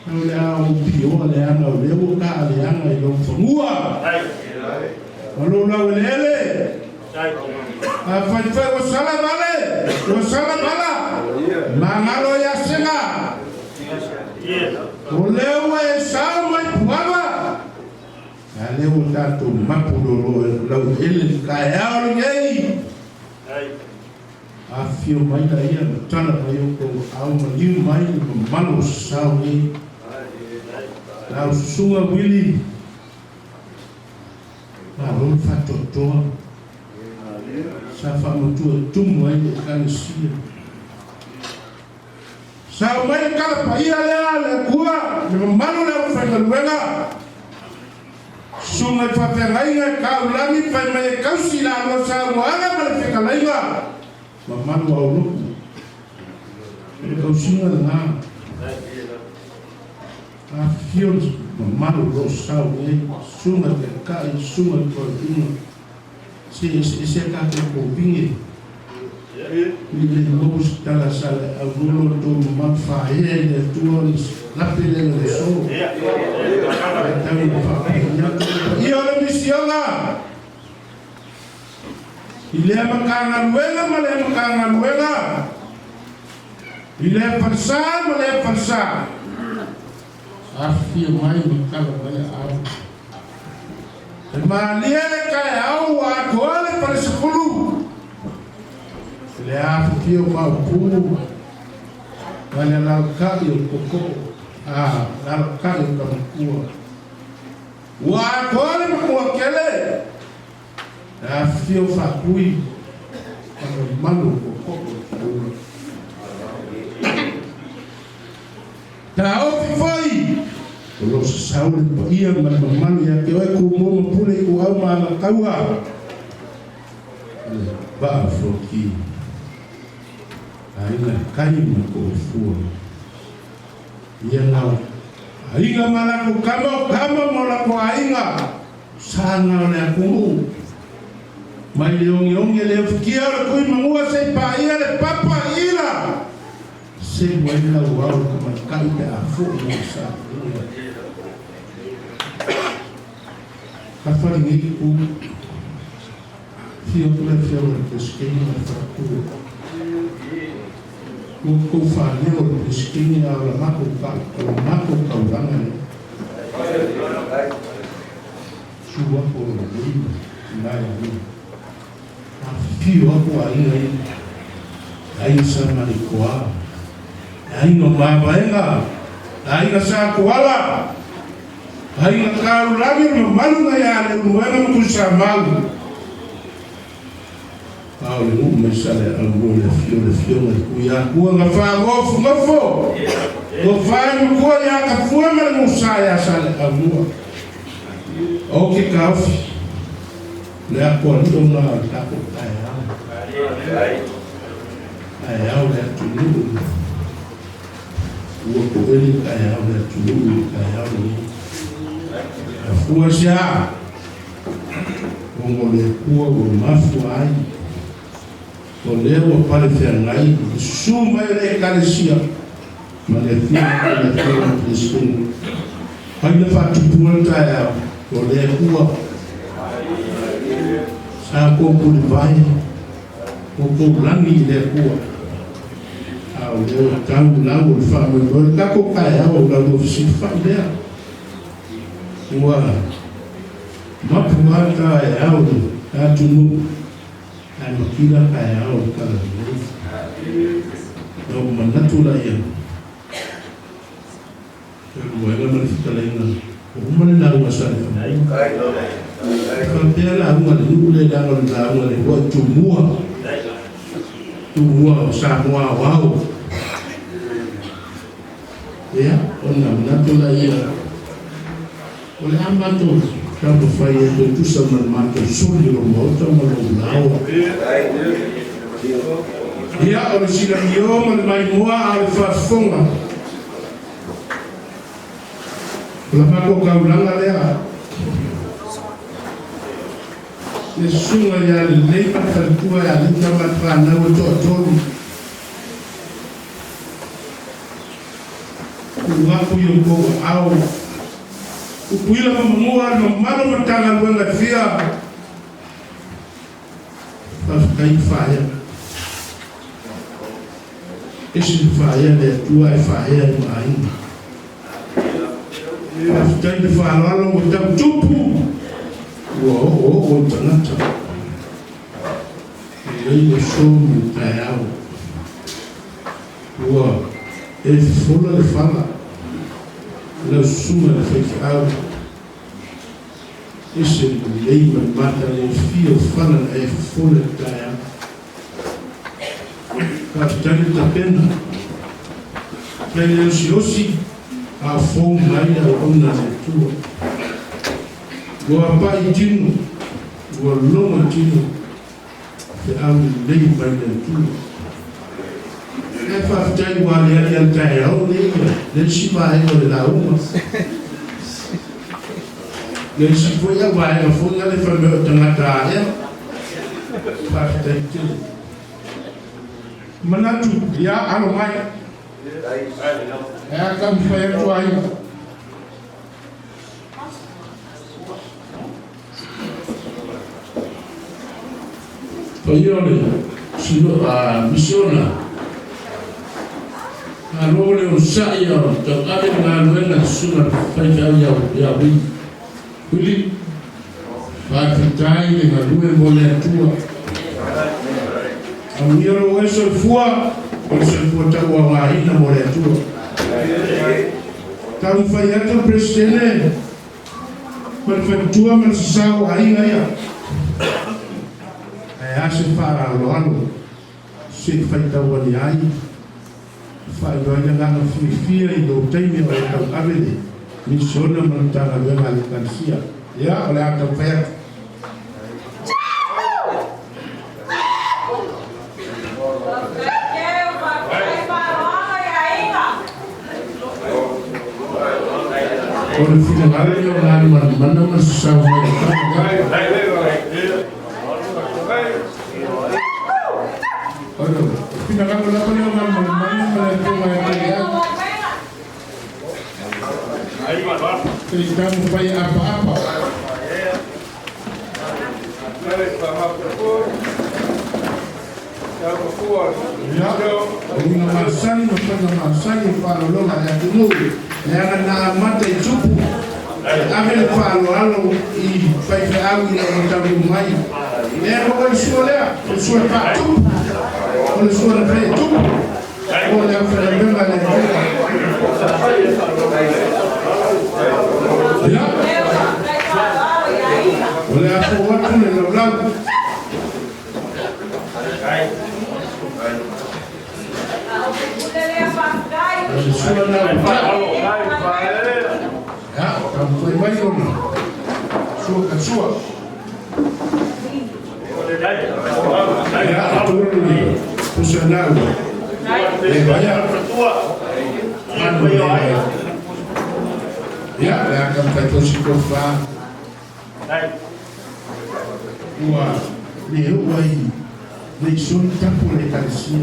Speaker 4: ole a o pio le ana ole o ka le ana I lo famua alo la ole a fai o sala bala mangalo ya senga ole o e sa mai puava ale o tato mapulo lo ele ka ya o ngei a fio mai da ia tana mai o ko au mai mai malo sawi la sunga wili na ro fatto to sa fa mo tu mai kan sia sa mai kala pa ia le kuwa le malo le fa luenga sunga fa ferrainga ka ulami fa mai kausi la no sa mo aga ma fe kalainga mamanu au luku kau singa na a fios mamanu lo sau e sunga ke kai sunga ko ina se ka ke ko vingi Ile mos tala sale avulo to matfa ele tuon lapile le so. Ia le misianga. Ile makanga luenga male makanga luenga. Ile farsa male farsa. Afia mai makanga male au. Malia le kai au a kole para sekulu. Le afio ma pu. Wala la ka yo koko. La ka yo kamkua. Wa kole makua kele. Afio fa kui. Para malu koko. Tao foi. Kalau sesaul ia man ya ke ko mo pule ko au ma kaua ba foki ai na kai mo ko fu ia na ai ga mala ko kamo mo la ko ai ga sana le ko mai leong le fikia ko mangua sai pa ia le papa ira se mo ina wa ko ma kai a fu mo sa Afari ngi ku fio la fio la pesquinha na fratura. Ku fa ne o pesquinha la mako kauranga ne. Suwa ko ni na ni. Fio ko ai ai sama ni koa. Ai no babaenga. Ai na sa koala. Hai ngakaru lagi malu ngaya le muana musa malu. Au le mu mesale algo le fio ku ya ku ngafa ngofo. Ko fa ku ya ka fu ma musa ya sale algo. O ke kafi. Le ko ndo na ta ko ai. Ai au le tulu. Wo ko ele ai au le tulu ai au ni. Fua sia le kua o mafu ai o leo pale ngai suma ele kalesia ma le fia le kristo ai le fatu puanta ya o le kua sa ko puli vai o ko langi le kua au le tangu na o fa me ka ko kai o la do si fa le Wah, mapuan kaya au atunu, anu kira kaya au kalau ni, au mana tu lah yang, kalau mereka melihat lain, mana lalu masalah lain. Kalau dia lalu mana boleh lalu mana buat tumua semua wow, ya, orang mana tu lah yang. Oleh ambato tanto fai tu sama manto suli lo moto ma lo lao ya ora sila yo ma mai moa al fa fonga la ma ko ka ulanga lea le sunga ya le pa ta tua ya le ta ma tra na o to wa ko yo ko au Kuila mamua no malo matanga wanga fia. Kai faia. Esse faia le tua faia mai. Kai faia lo mo tam tupu. O tanata. Ele show me taiao. E fola le fala. La suma de feiau esse leima mata o fio fala é folha caia capitão da pena ele se a fome mai a onda tua o pai tino o longo tino de a leima da tua é para ter igual ele tem ele se vai ele lá uma ele se foi a vai a fundo ele foi meu tangata para ter tudo manatu ya alo mai ya kam fa ya tuai Toyole sino misiona alole usaya takade ngalwela suna faita ya wili Pakitai ngalue mole tua Amiro weso fua tawa waina mole tua Kau fayata presidene Perfectua masisau aina ya Ayase para alo Se faita wani ai Faidoanya nganga fifia ido taimi o tau avele Misona mantara wenga likansia Ya oleh atau fayata Kalau film ada yang mana masuk sama Aduh, film apa yang mana kita upaya apa-apa. Ya, ini masani para lolo yang dulu. Yang na mata chupu amel falo alo I fai awi na mtabu mai ne ko suola suola pa tu ko suola fe tu ko ya fa benga na ya wala ko watu ne na blau Ya, kamu foi mais ou não? Sua. Ya, turun ni. Funcional. Banyak pertua. Ya, akan kita sikofa. Wah, ni uai. Ni sun tapu le kalisi.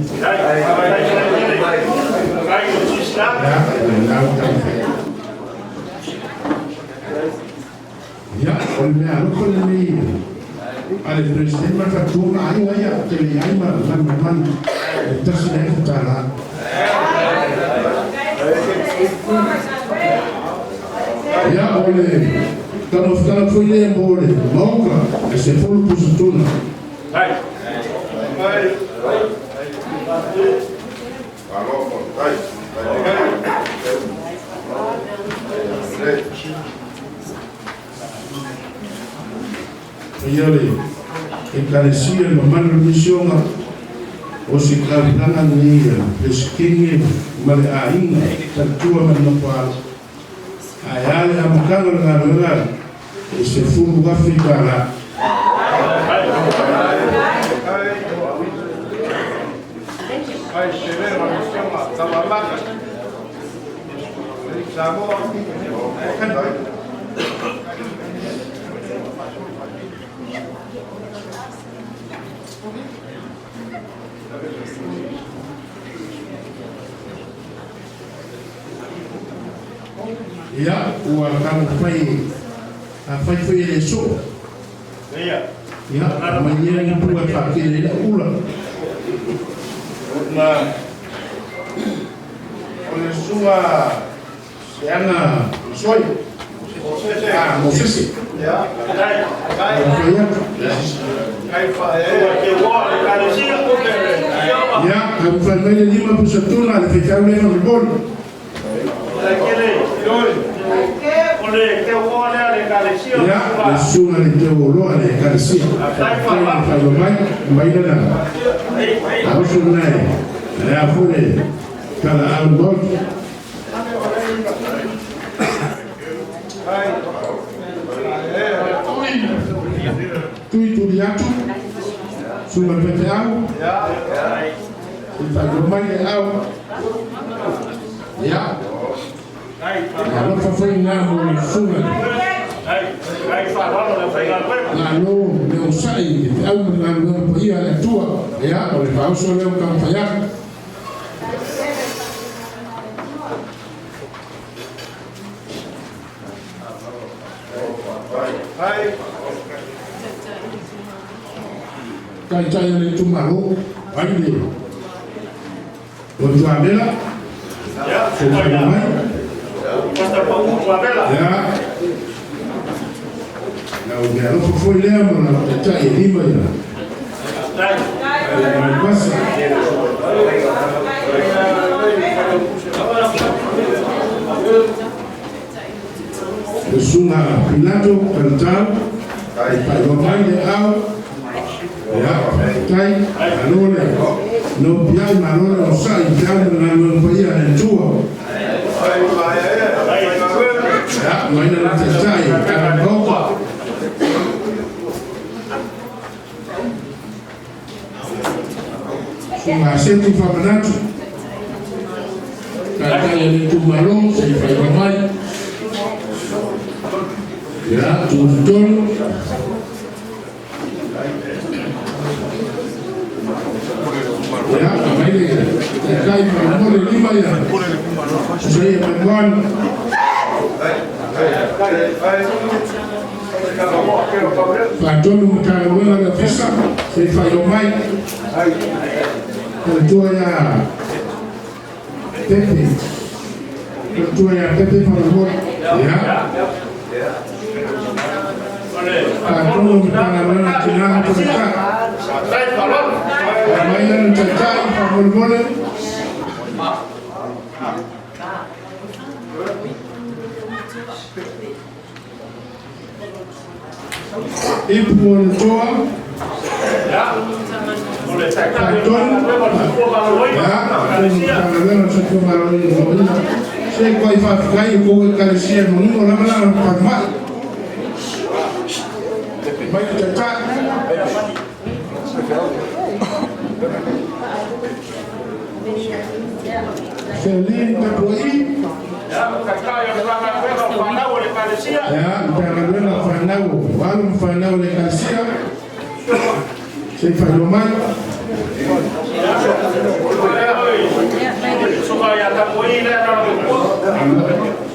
Speaker 4: Ya, oleh aku ni, ada presiden macam tu, ayu ayah, jadi ayu man, tersedih utara. Ya, oleh kalau boleh boleh, mau ke, sepuluh pusatuna. Yale, encarecia no mano misión o se carregan ni pesquinho male ainda tatua mano para ayale amukano ngara ese fumo africana ai chelera misión tabalaka Samo Ya, kamu fai ele so. Ya, amanhã yang buat pakai ele ulang. Nah, oleh sua sianga soy. Moses. Ya, Ya, kamu fai meja 50 na ficar leva no bolo. Ya, sunga ni teu lo ale kalisia. Kalau mai dah. Aku sunai. Ya, boleh. Kalau albot. Tu diatu. Sunga petau. Kalau mai au. Ya. Kalau fafai ngamo sunga. Lalu leo sai au ngamo ia tua Ya, oleh pauso leo kampanya. Kancaya ni tumaru, bagi dia. Untuk Abela,
Speaker 1: Ya, supaya Pastor Paul Wabela.
Speaker 4: ya. Nah, udah lu full dia mana kancaya lima ya.
Speaker 1: Baik.
Speaker 4: Masa. Sunga Pilato Kantau, Pak Roman de Au, ya, Kai, Alole, no piai malole osai jana na mpoia na tua. Ya, maina na tsai, kana boka. Sunga senti famanatu. Kaya ni tumalong sa Pak Roman. Ya, tuntun. Ya, kami ini terkait dengan lima ya. Saya membuat. Patron mengkawan ada visa, saya fayomai. Ketua ya, Tepi. Ketua ya Tepi Parabot. Ya. Patron mengkawan Cina Afrika.
Speaker 1: Baik, Balon.
Speaker 4: Mainan cacai Parabot. Ibu Tua.
Speaker 1: Ya. Boleh cakap
Speaker 4: Patron. Ya, kalau satu malam ini, saya kau ifakai kau kalau siapa mungkin orang malam pagi. Baik cacak. Selin terpoi.
Speaker 1: Ya, cakap yang belakang kita pandang oleh Malaysia.
Speaker 4: Ya, jangan lupa fanau. Walau fanau oleh Asia. Saya Faroman.
Speaker 1: Supaya tak boleh dalam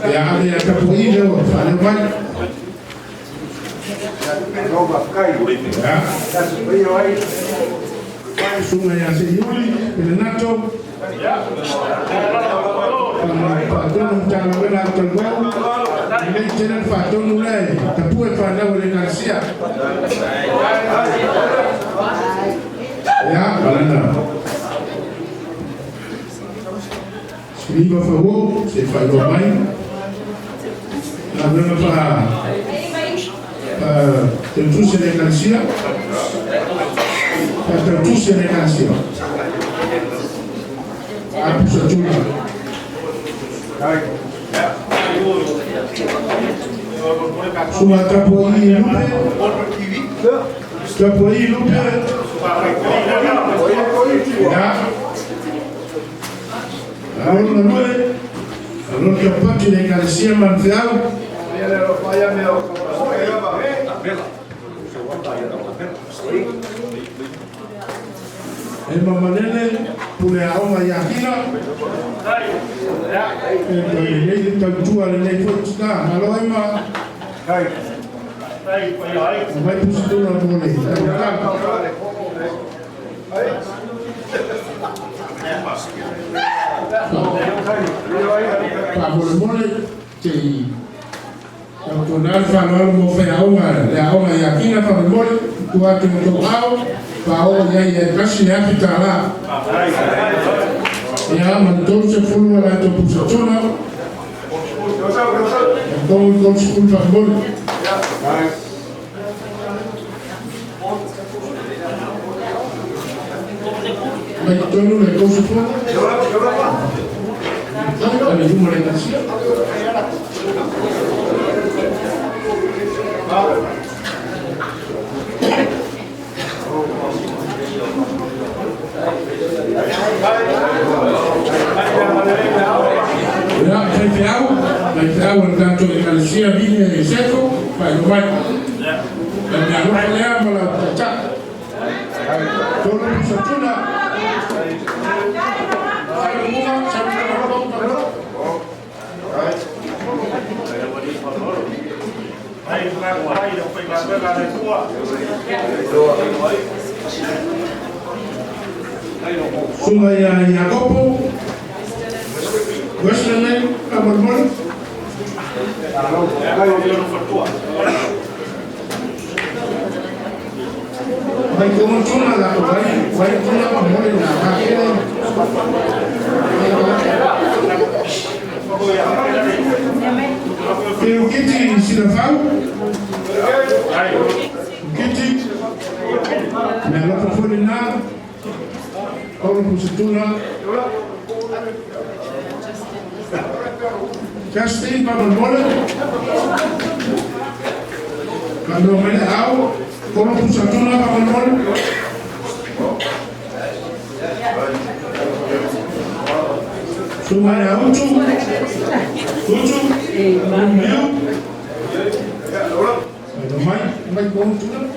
Speaker 4: Ya, ada yang terpoi dia Faroman. Ya. Sungai yang sejuli, Renato.
Speaker 1: ya.
Speaker 4: Patron mencalonkan aktor baru. Ini channel patron mulai. Tepuk pada oleh Garcia. Ya, mana? Escriba a favor, se faz o bem. Na dona para tentu se Garcia. Para tentu se Garcia. Aku sejula. Semua Trapoi Lupe. Trapoi Lupe. Ya. Lalu lalu keempat di Garcia Manfiao. Manene pule aonga yakina. Ini tentu ada nilai fokusnya. Kalau emang, baik itu sudah boleh. Pak boleh jadi. Kalau kalau mau aonga yakina Pak boleh kuat untuk kau. Pao ya kasih ya kita lah. Ya mentor sepuluh orang itu pusat zona. Mentor sepuluh tambol. Baik dulu mentor sepuluh. Ada yang mulai kasih. Ya, saya tahu tanto de Malaysia viene de seco para igual. La mejor pelea para la chacha. Kono pusatuna. Sungai Yakobo, Western Kamarmon. Baik cuma lah, baik cuma boleh lah. Pero kiti sinafau, kiti, na lopofoni na, kalau pusatuna, Justin Kamarmon, kalau mana au. Como pusatuna Kamarmon. Sumaya ucu. Liu. Mai bom tuna.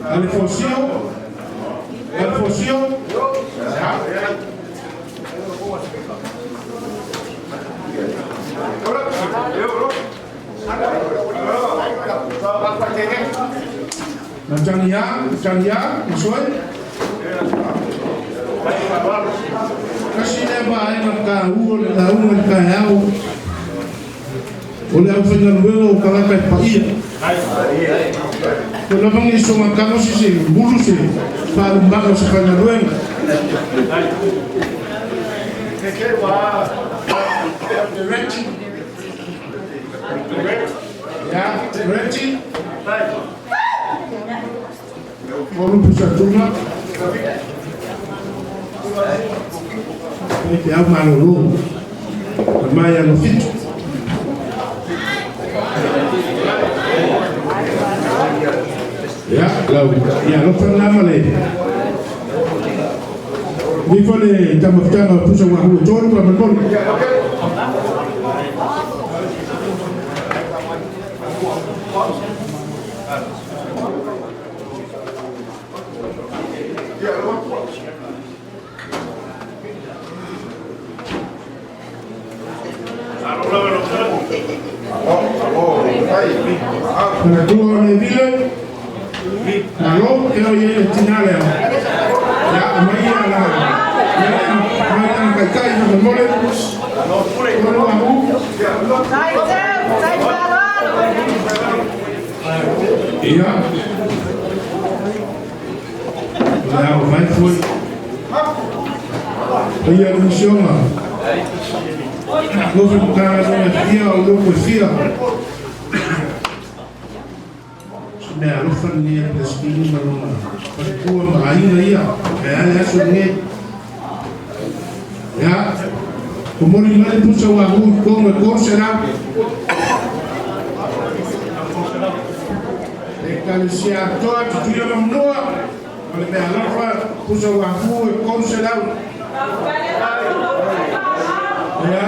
Speaker 4: Alfonso. Macam ya, maksud? Kasi leba ay magkahuol, laungan kayaw. Wala ang finaluelo, kalakay pa iya. Kung namang isumangkamo si bulu si, palumbakaw sa finaluelo. Ya, ready? Kalau pusatuna, ini dia malu, lumayan fit. Ya, lo pernah malih. Ni boleh tambah pusat wahu, jauh Kamarmon. Natua ni vile, nalo kena ye tinale. Ya amaya la, ya amaya kakai na mole. Kono amu. Iya. Ya vai foi. Iya misiona. Lo fui cara na fia, lo fia. Nah, lu kan ni presiden mana? Perempuan lain dia, ya sungai. Ya, kemudian mana pun sewahu, kau serap. Kalau siapa tu dia memnua, kalau berlalu pun sewahu, kau serap. Ya,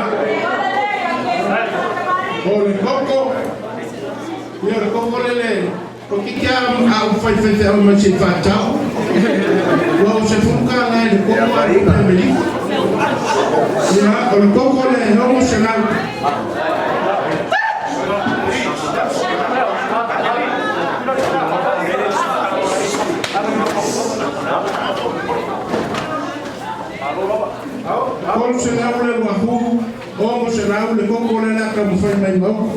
Speaker 4: oleh koko, dia koko lele. Porque que a faz uma situação, o você nunca lá de como a família, já o como é não emocional. Como se não le wahu, como se não le como le lá como foi mais mal.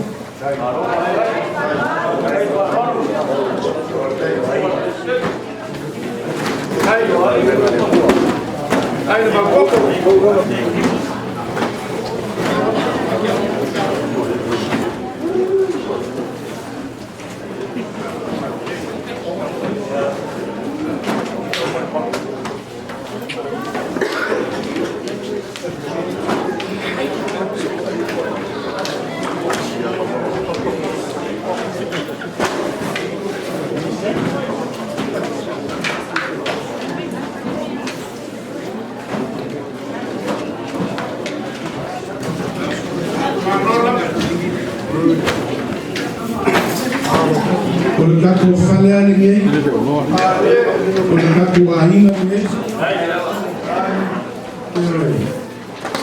Speaker 4: ko fale ani nge. Ko na ko aina nge.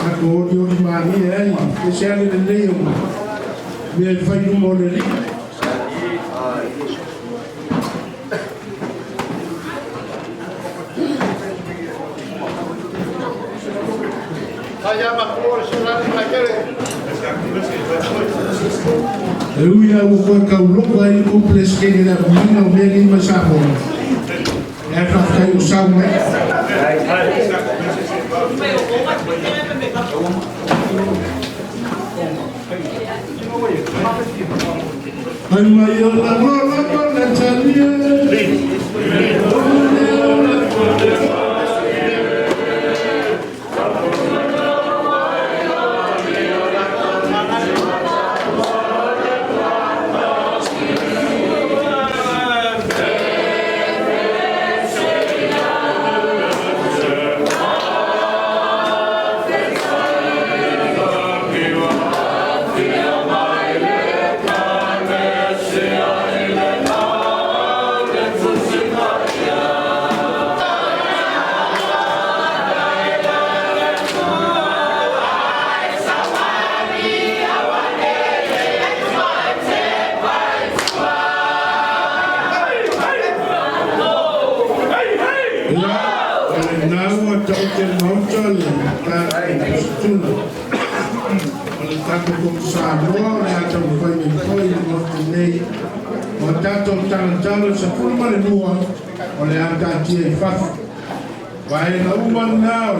Speaker 4: Ako audio di mani ai. Especially the day of me fai no modeli.
Speaker 1: Saya makmur surat lagi.
Speaker 4: Eu ia o logo aí com o que ele era não vem nem mais a bola. É para ficar o sal, né? Ai, mas eu lá na vai na umandao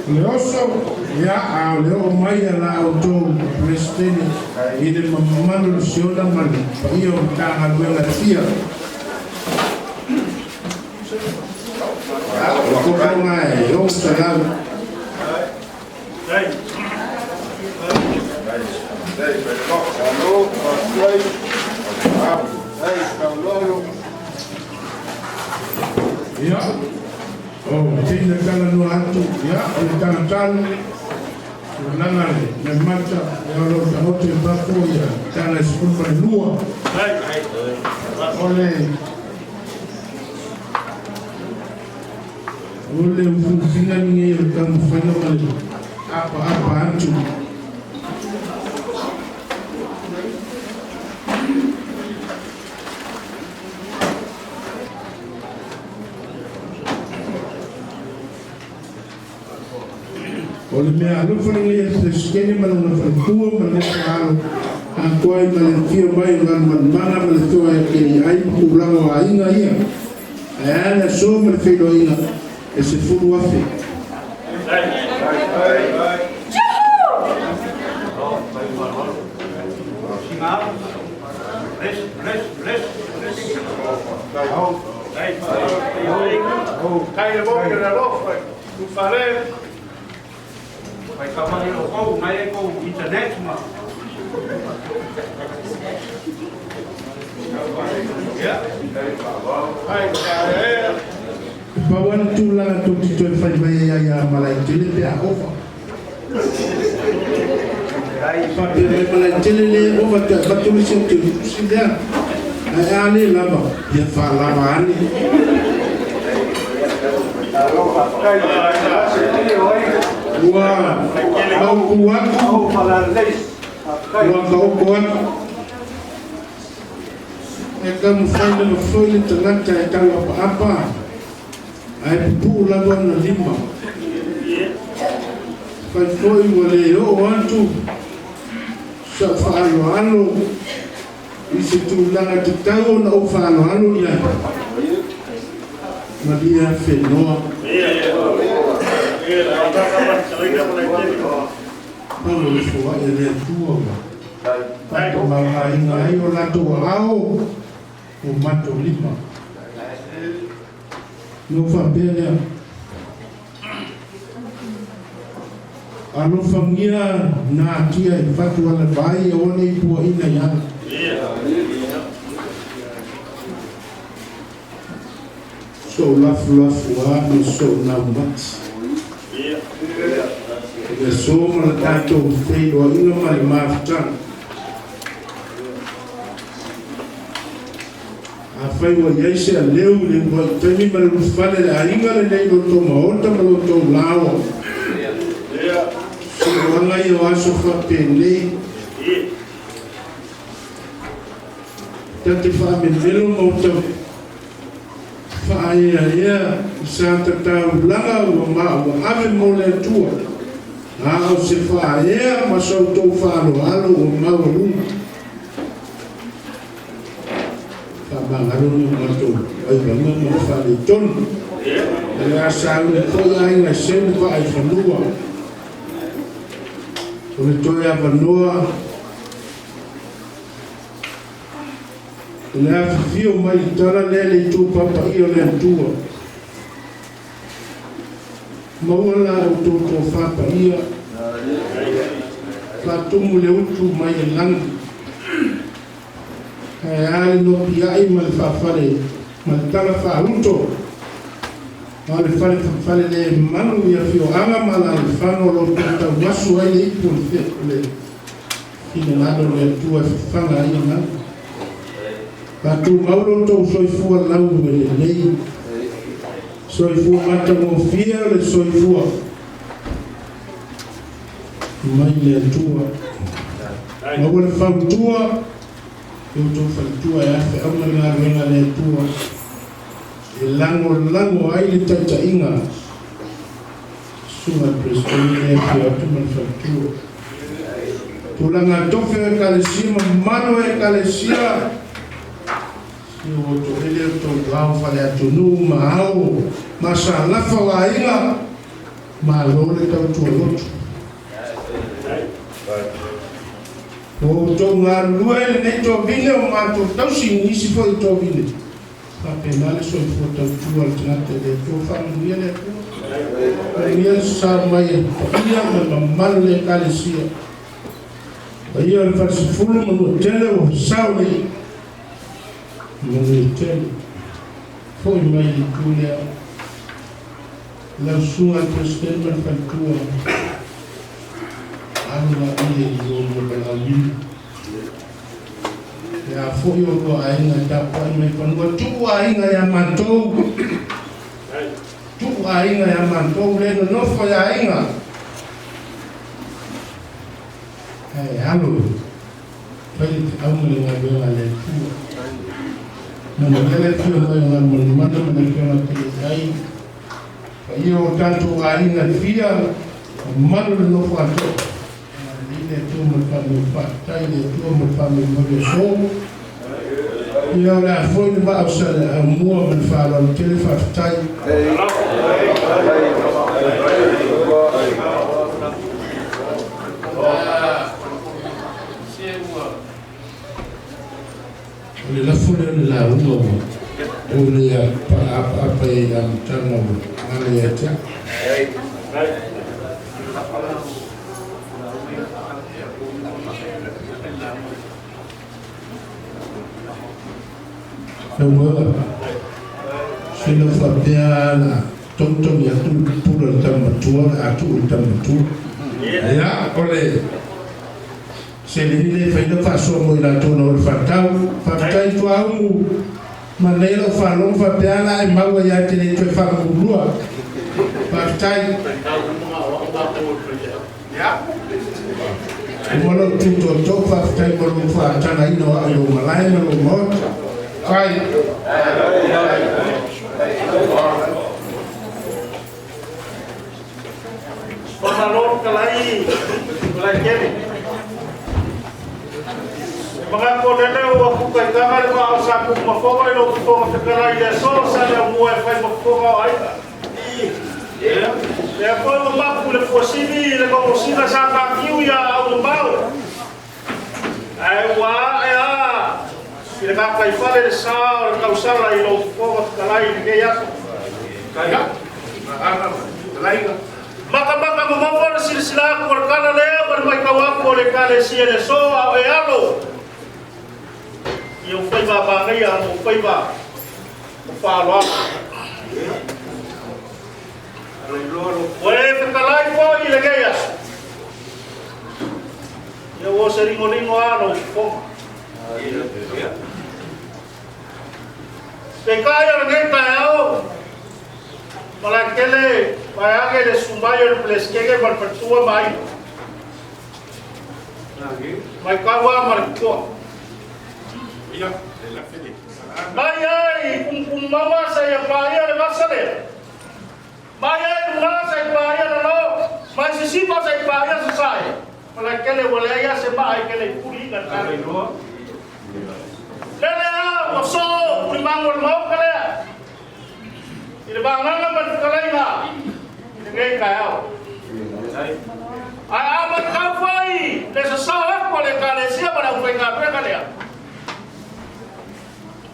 Speaker 4: leoso ya a leo mai la auto presidente ide mamando siona man io tanga quella sia ko mai yo salam ya oh tinha kala no alto ya o tantal nanale na marcha ya lo tamote bako ya tana sipuma lua ole mfungina ni kamfanya wale apa antu ole me alo fani ya skeni mana na fatua mana alo akoi mana kio mai mana mana tua ya kini ai pulango ainga ia ana so mana fedo ainga esse furu afi
Speaker 1: Kaya mo kinalo, tu fale. Vai kamar lo kau, mai ko internet ma. Ya. Hai, kaya.
Speaker 4: Bawan tulang tu kita fai mai ya malai tele pe akofa. Ai papi malai tele le o batu batu sim tu sidia. Ai ali lama, ya fa lama ani. Wah, kau kuat, kau kuat. Ekam fai na foi tengah cai apa. Ai pula na lima. Foi wale yo wantu. Sa falo isi tulanga tau na falo ya. Maria Fenoa. Kalau semua ini tua, tapi malah ini orang tua au, umat lima. Nova Benia, alo família na kia infatu ala bai one ipu ina ya. So lafu ano so na mat. Ya so malatato fedo ina mai maftan. fai wa iai se a leu le ua temi ma le lufale le ainga le nei loto maota ma loto lawa. Se wanga i o aso whapelei. Tate wha me melo maota whaia ia sa tatau langa ua maa ua ave mo le tua. Ao se whaia ma sau tau whaalo alo ua maua lunga. Mangaruni mato ai banga ma fale ton la salu ko ai na sen ko ai fanua o le toya vanua le afio mai tara le tu papa io le tua mawala o tu ko fa ia fa tumu le utu mai lang ai no piai mal fa fare mal tala fa unto mal fare le manu ya fio anga mala fa no lo ta wasu ai le ipul le ina nado le tua fa la ina pa tu maulo to soi fu la u le lei soi fu mata mo fia le soi fu mai le tua ma vol fa tua eu tô falando é a uma linha de tua lango ai de tanta inga sua prestone é que eu tô falando tu langa tofe kalesia mano é kalesia eu tô ele tô grau falei a tu no mal mas a la fala inga malo le tau tu outro o to ngā lua ele nei tō vine o mātou tau sinisi fo i tō vine. Ka penale so i fo tau tua le tangata le tō whanuia le tua. Ia sa mai e ia me mamanu le kalesia. Ia le whasifulu manu tele o sao le. Manu tele. Fo i mai i tūlea. Lau sunga presidente man whantua. Ana ile yo mo bala lim ya fo yo ko ainga ta ko me kon go tu ainga ya manto le no fo ya ainga ai alo pai au mo nga be ale tu no me le tu no nga mo mando me ke na te ai yo tanto ainga fia mano no fo ato le tu mo fa me fa tai le tu mo fa me mo le so ia la foi ba sa a mo me fa la te le fa tai le la foi la uno o le pa e am tano ale ya ta se lo fa bene tonto mi atu puro tamatua atu tamatua ya ole se le fai no fa so mo la tono fa tai tu au ma le lo fa lo fa bene ai ma wa ya te le tu fa mo lua fa tai ya mo lo tu to fa tai mo lo fa tana ino ai lo malai mo lo mo Kai.
Speaker 1: Pengalor kalai kene. Mga ko nene o aku kai kangal ma sa ku mafonga no ko ma kalai le so sa le mo e fai mafonga ai. Ya ko ma ku le fosini le ko sina sa ka kiu ya au mbao. Ai wa ya Ile ka kai fale le sa ka usala I lo ko kalai ke ya. Kaya. Kalai. Maka mo mo silsila ko kana le par mai ka wa ko le kale si le so a e alo. Yo fai ba ba ngai a mo fai ba. Fa lo. Wale ka kalai ko ile ke ya. Yo wo seri ngoningo ano ko. Te kaya ngai kaya malakele bayage le sumbayo le pleskege malpertua mai. Mai kawa malpertua.
Speaker 2: Iya, ela fede.
Speaker 1: Mai ai kum mama saya paya le masale. Mai ai mama saya paya lo. Mai sisipa saya paya selesai. Malakele walaya sema ai kele puli kan kare no. Lele a oso primangol mau kale. Ini bangang man kalai na. Ini ngai kaya. Ai amat kafai. Desa sawah kole kale siapa dah upai ngape kale ya.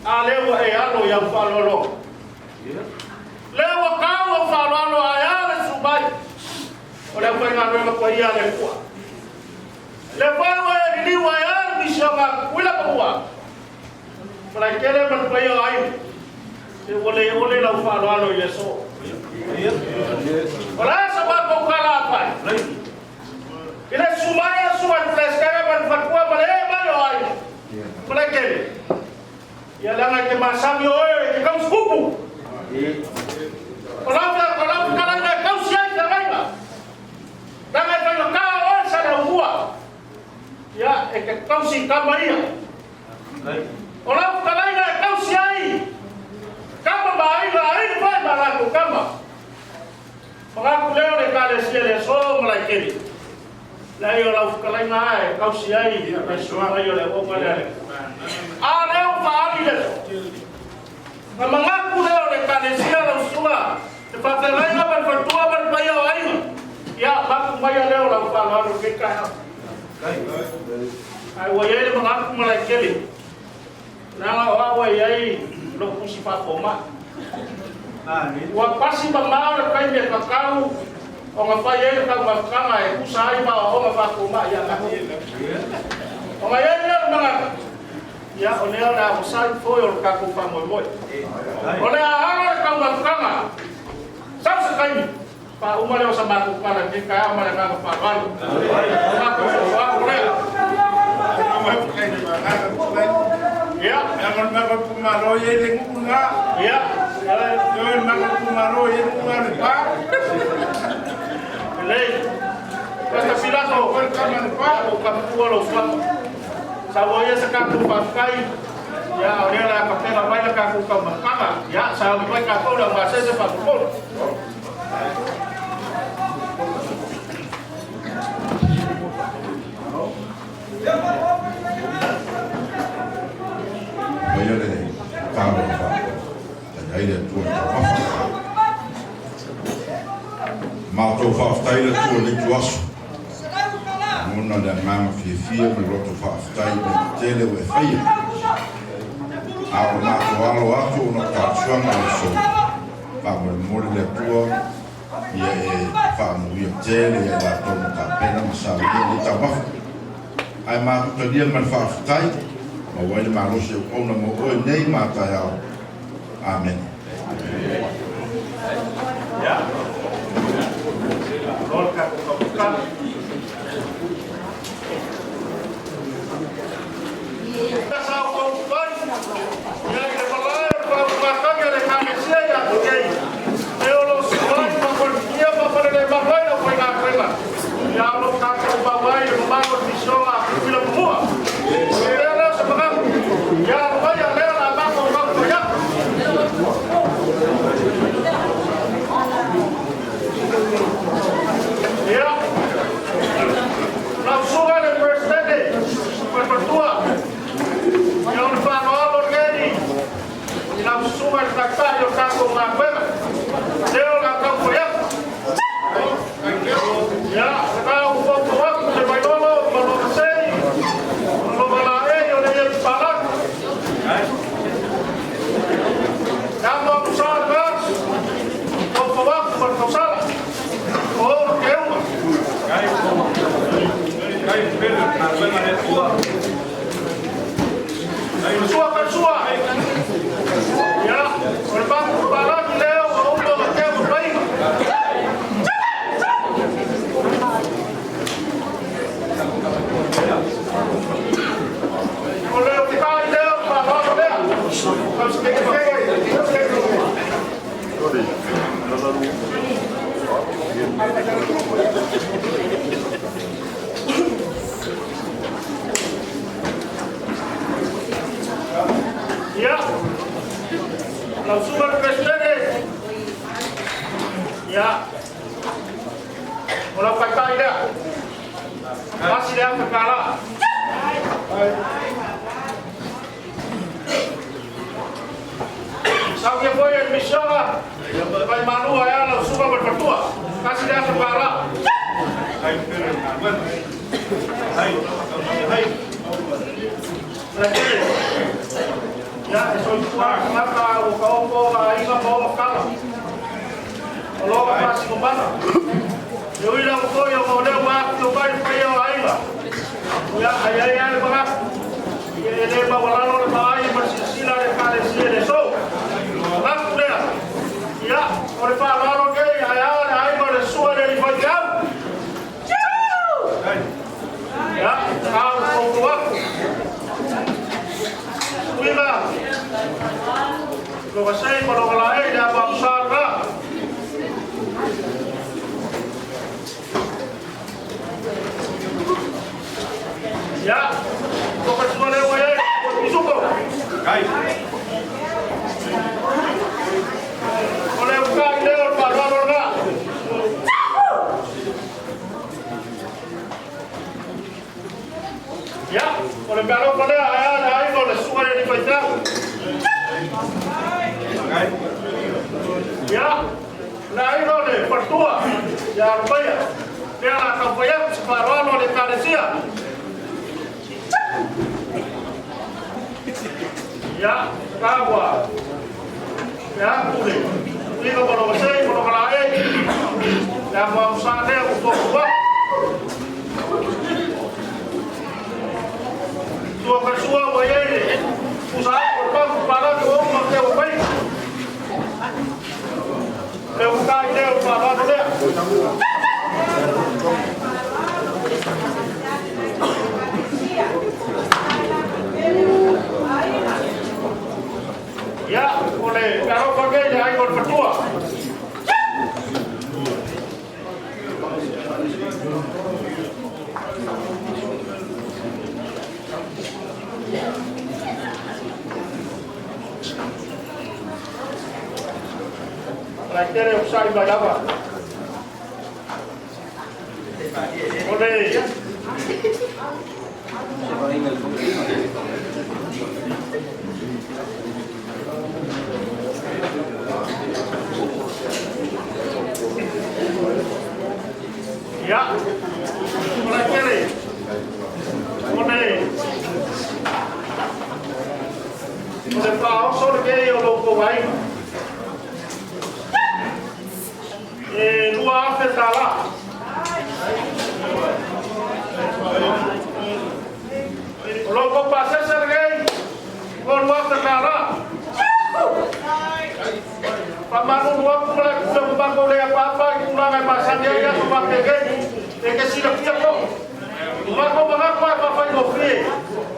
Speaker 1: Alewa alo yang falolo. Lewa kau falolo ayale subai. Oleh upai ngape ko ia le kuah. Lepawa ni wayar bisama wala pawa. Para kele man payo ay. Ole la falo yeso. Wala sabat ko kala pa. Ila sumaya suwan pleskara man fatwa male mayo ay. Para kele. Ya langa ke masam yo ke kam skupu. Kalau kala na kau siai kala. Tangan kau kau sana buat. Ya, kau si kamaria. Orang kalai na kau siai. Kama baik lain baik balaku kama. Mengaku leo de kale siai so mulai kiri. Lain orang kalai na kau siai. Semua ayo le orang kalai. Leo faali le. Mengaku leo de kale siai lo semua. Cepat lain apa bertua berbayar ayo. Ya, mak bayar leo orang faali ke kaya. Ai wayai mengaku mulai keli. Nala wayai lo kusifa koma. Wa pasi bamau kai me kakau. O ngafai ka makanga e kusai ba o ngafa koma ya ngati. O ngayai mengaku. Ya oneo na usai foyo ka ku pa moi. Ona ara ka makanga. Sa kai pa umale sa baku para ke kaya mala ka pa balu. Ya,
Speaker 4: Jangan makan kumaro yang enggak.
Speaker 1: ya.
Speaker 4: Jangan makan kumaro yang enggak lupa.
Speaker 1: Lei. Basta pilato,
Speaker 4: Kamu lupa.
Speaker 1: o kapua lo swap. Saboya sa kapu pakai. Ya, ora ka pera vai ka ku ka makama. Ya, sa vai ka ko la masa sa papul.
Speaker 3: Vaya de Pablo fa. Aí de tua fa. Mal to fa stai de tua de tuaso. Mona da mama fia me loto fa stai de tele we faia. Ao to alo ato no ka suanga so. Pa mo de tua ia fa mo ia tele ia la to no ka pena sa de ta ba. Ai ma to dia man fa stai. Ma wale ma lo se ona mo o nei ma ta ya. Amen.
Speaker 1: Ya. Lord ka ku ka. Sa ko vai. Ya que falar para matar que le canecia ya que. Eu lo sai pa por dia pa para le babai no foi na crema. Ya lo ka ku babai no ma ko tisona pila mua. Ya, vaya a leer la mano bajo ya. Ya. La suga de presente. Pues por tua. Ya un pano a borgeni. La suga el tractario caso una cueva. Leo la campo ya. Ya, acá un poco bajo, se bailó lo que sé. Lo balaré, yo le di el palar. Kamu usah gas, kau bawa berkosal, oh kewa. Suah. Ya, berbang barang leo, untuk kewa baik. Oleh kita leo, barang leo, harus kita Kasi dia kekala. Sabi ko yung misyon na kay Manu ay alam suka berpertua. Kasi dia kekala. Ya, soy kuat maka uko inga po makala. Olo ka pasi kumbana. Yo ilang ko yo mo na waktu bay payo aiba. Ya ayay mga ele ba wala no ba ay masisila de kale siele so. Bakle. Ya, ore pa laro ke ayay ay mo le suare ni fajam. Ya, kau kuat. Wila. Lo kasay kalau kalay dah bangsa ka. Ya, lo kasay le wae isuko. Kai. Oleh uka ile or parwalo na. Ya, oleh kalau pada ayah kalau suara di pajak. Ya, nah ini oleh pertua. Ya, bayar. Dia akan bayar separuh oleh kadesia. Ya, kawa. Ya, boleh. Ini kalau saya kalau lain, yang mau sana untuk buat. Tua kasua wae usaha korban para do make o pai le ukai le para do le ya oleh karo pakai ai kor pertua Rakyat usai berapa? Boleh. Ya, rakyat. Boleh. Boleh tahu soal gaya logo lain. Lua fetala. Logo passa sergei. Lua fetala. Pamanu lua pula bangun oleh apa-apa kurang apa saja ya pakai gini. Dekat sini kita Mako mangako apa ngofie.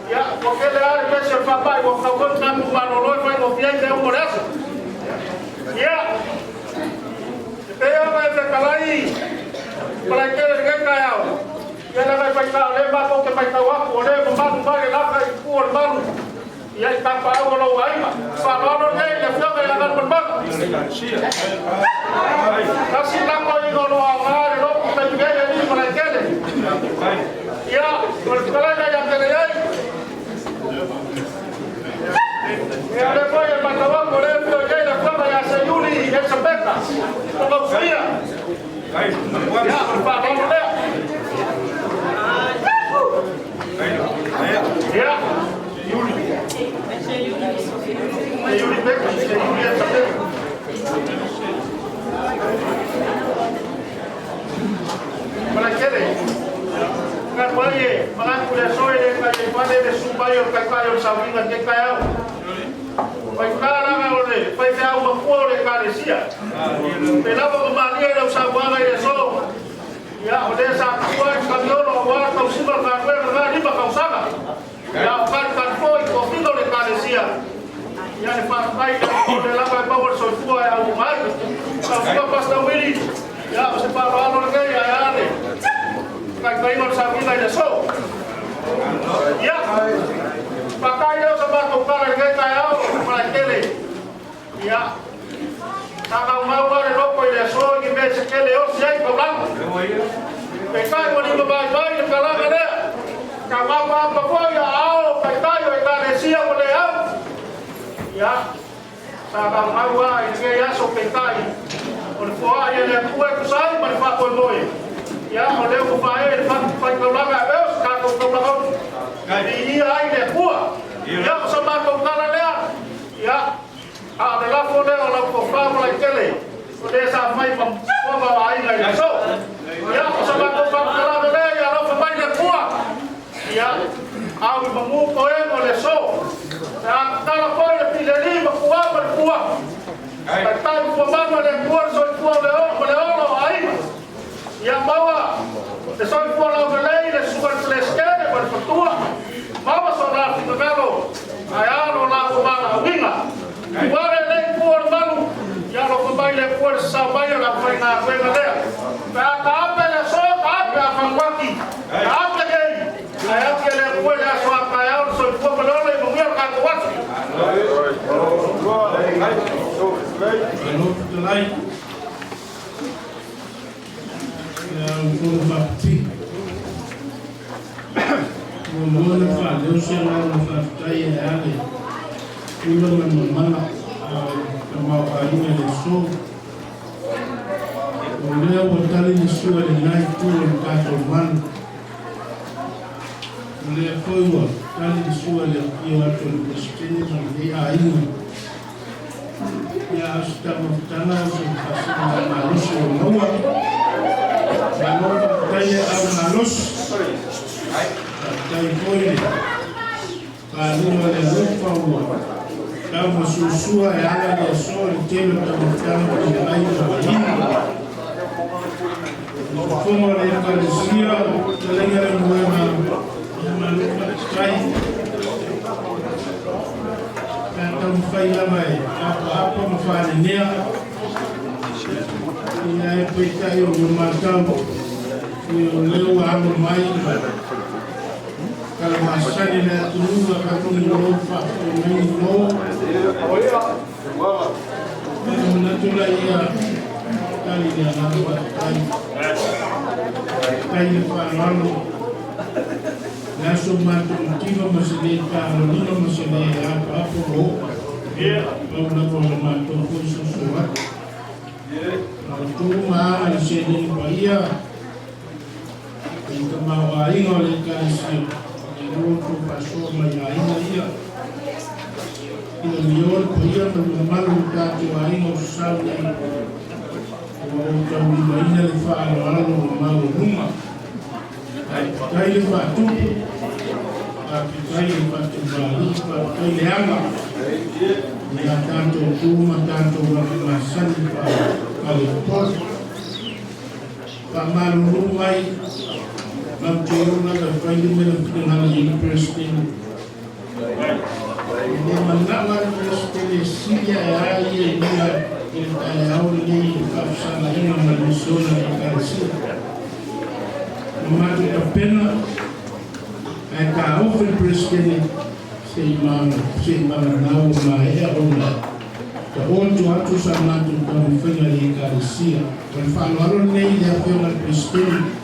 Speaker 1: Ya, porque le har pese papai o kawon tan manolo fai ngofie de un morazo. Ya. Pero vai te kalai. Para que le caiao. Ya la vai paita le mako que paita wa o le manu vale la kai ku manu. Ya está para o lo vai ma. Para no le fio que la dar por mano. Casi la coi no lo amar, no te viene ni para que le. Ya, por kalai ya te le ai. Ya le voy a paitawa por le fio que la fama ya se yuli y se peta. Como fría. Ya, para no le. Ya. Yuli. Yuli Becky, Yuli Atate. Para qué le? Kan baye, mangan kuda soy de calle pade de subayo kayo sabina que cayo. Pai kala nga ole, pai te au mapore carecia. Pelava mania de usabana de so. Ya, ole sa kuai kamiolo wa ka usima ka kwera ni ba kausaka. Ya kan foi comido de carecia. Ya le papai de lava power so fua au mai. Sa pasta wili. Ya se para no que ya ane. Kai no sabina de so. Ya. Pakai yo sama tukar ke kayao para kele. Ya. Saka mau de loco y de so y me se kele o si hay problema. Me cae con el bye bye kalanga le. Kapapa po ya ao kay tayo ikaresia mo le ao. Ya. Sa kamawa ya so kay on foa ya le kuwe kusai par fa ko moy. Ya mo le ko fa e fa ko la ga beos ka ko la ko. Ka di ai le kuwa. Ya sa ma ko kala le. Ya. A de la ko le o la ko fa mo la tele. O de sa mai pam ko ba ai la so. Ya sa ma ko fa kala le ya la fa mai le kuwa. Ya. Au mamu ko e mo le so. Sa kala ko le pileli ma kuwa par kuwa. Tayo po ba le kuwa so kuwa le o ai. Ya bawa. Soy por la ley de su celestial por fortuna. Vamos a hablar primero. Allá no la humana winga. Igual el ley por mano. Ya lo que baile fuerza vaya la feina venga de. Pero apele so, apele a fanguaki. Apele. Allá que le puede a su apayao soy por la ley mundial cacuasi.
Speaker 4: Untuk bakti, membuat apa? Dosa lalu faktai ada. Ulang mana? Kalau hari ini so, boleh berkali isu ada naik turun katoman. Boleh kau kali isu ada kiat turun Kristen sampai air. Ya sudah bertanah sampai manusia Noah. Kalau kaya halus, kaya boleh. Kalau ada lupa buat, kalau susua yang ada soal telu kalau berlain berlain. Como le parecía, tenía la nueva, kata mfaila mai, apa mfanya nia. Ia peta yo matau yo leu amo mai kalau masani na tununga katuni no fa no na tula ia kali dia na kai fa no na so matu kiva masile ka no masile apa ho no ko matu ko suwa Tuma al sini bahia, kita bawa ini oleh kasih, itu pasal melayan dia. Kita lihat bahia bermalu tak tuain usaha ni, orang kami bahia lepas lalu malu rumah, kaya lepas tu, kaya lepas tu balik, kaya lama. Ya tanto tuma tanto masan Alipos Pamalu Rumai Mamtiruna the Friday Middle University. Ini menawar University Syria Raya Dia Kayau Di Kapsala Ini Malusona Di Karsi Mematu Kapena Kau University Seimana Nau Mahaya Ona Onto atu sama tu kau fengari karisia. Kalau nei dia fengar Kristen,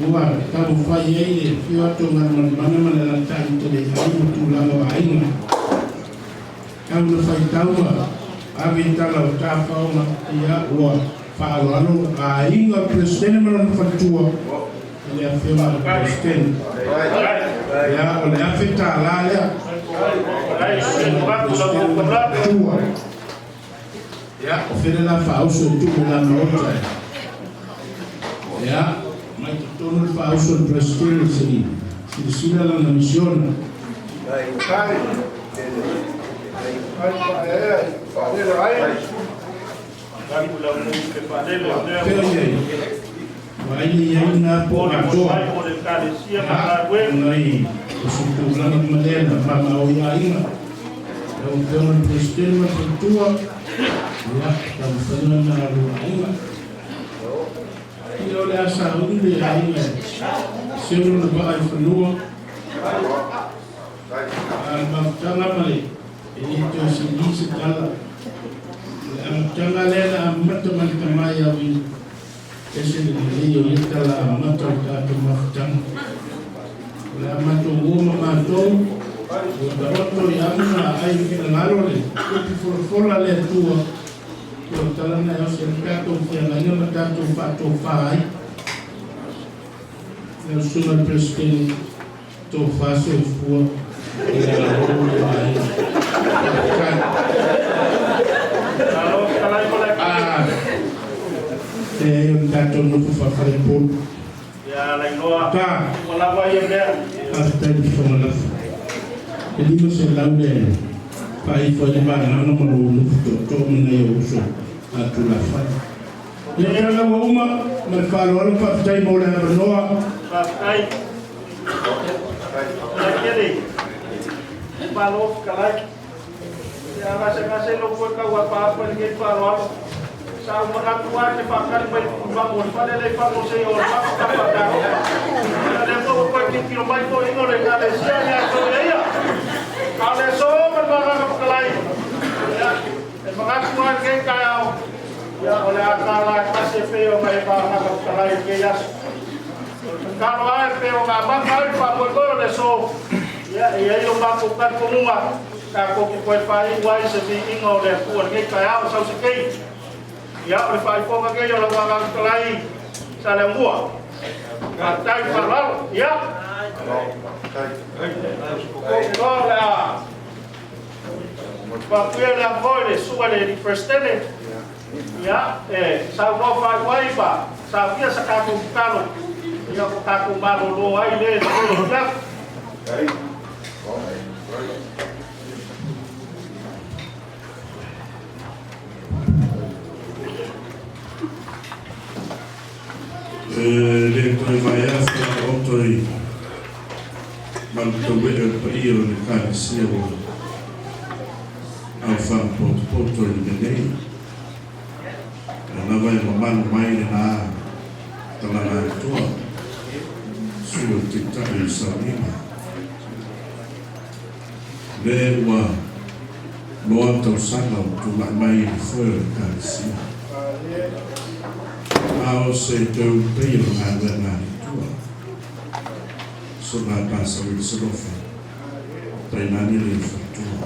Speaker 4: buat kau fai ini, kau tu mana lantai tu deh, kau tu lalu aing. Kau tu fai tahu, abis tahu kau dia buat falu aing Kristen mana fatua, dia fengar Kristen. Ya, oleh apa tahu ya. Ya, ofrenda falso tu na nota. Ya, mas todo falso prestígio sim. Se sila na missão. Vai aí na porta. Aí, o plano de madeira para o Iaína. Então, o prestígio na cultura. Ya, kalau saya nak luar, kalau dah sahur ni hari ni, sebelum lepas penuh, jangan balik. Ini tu sini segala. Jangan lena amat teman-teman yang esok ni, yang kalau amat tak macam La matou matou. O taroto ia na ai ki na ngaro le. Ko fola le tua. Ko tala na o se kato fe na ngana kato fato fai. Le suma presidente to faso fu. Yung dato no fafare pun.
Speaker 1: Ya la inoa.
Speaker 4: Ta.
Speaker 1: Wala ba yung dia?
Speaker 4: Hasta el final. Jadi mo se laude. Pai fo de ba na no mo to mo na yo so. Atu la fa. Ya la uma me falo al fa tai mo la noa.
Speaker 1: Pakai. Lagi balok kalai. Ya kasi lo ko ka wa pa ni palo. Sa mga tuwa ni pakal ba bangun pa nila pa mo sa iyo kapag ano po ko kilo ba ito ino le kale siya ya so ya kale so man mga kapalay ya mga tuwa kay kayo ya ole akala kasi peo may mga kapalay kaya kalo ay pero nga bakal pa mo ko le so ya yung bakukan kumuma kako ki pwede pa iwai sa tingin ole po kay kayo sa sikay. Ya, oleh Pak Ipo kagak yang lakukan kelai salah mua. Katai parau, ya. Kalau lah, Pak Pia yang boleh suka dari presiden, ya, saya mau Pak Ipa, saya sekarang kalau, ya aku baru doa ini, ya.
Speaker 4: Le toi vai a fa otoi mal to we pa io le ka se o al fa poto le nei na vai man mai na tala na tua su te tae sa lima le wa lo to sana tu mai foi ka se ao se teu pei na na tua so na passa o solofa pai na ni le tua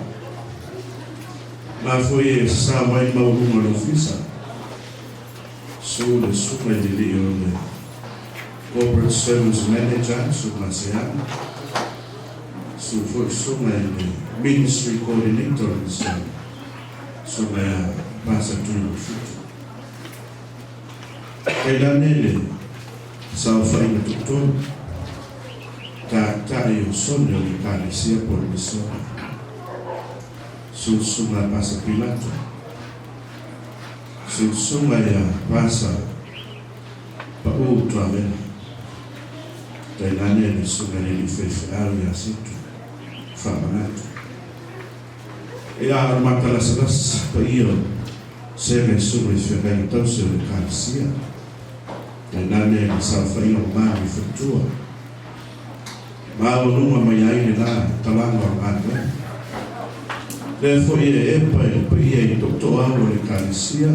Speaker 4: na foi sa mai mau uma ofisa so le super de le corporate service manager so na sea so foi so na ministry coordinator so na passa tudo kaya nele sa fai na tuton ta yo sonyo ni kani sia por miso susuma pasa pilato susuma ya pasa pa outro avena kaya nele sunga ni fefe ya situ famanato e a matala salas pa io se me sume fega então se le kani sia nane ni safa ina mami futua ma o numa mai ai na talanga anga le foi e e doktor alo le kanisia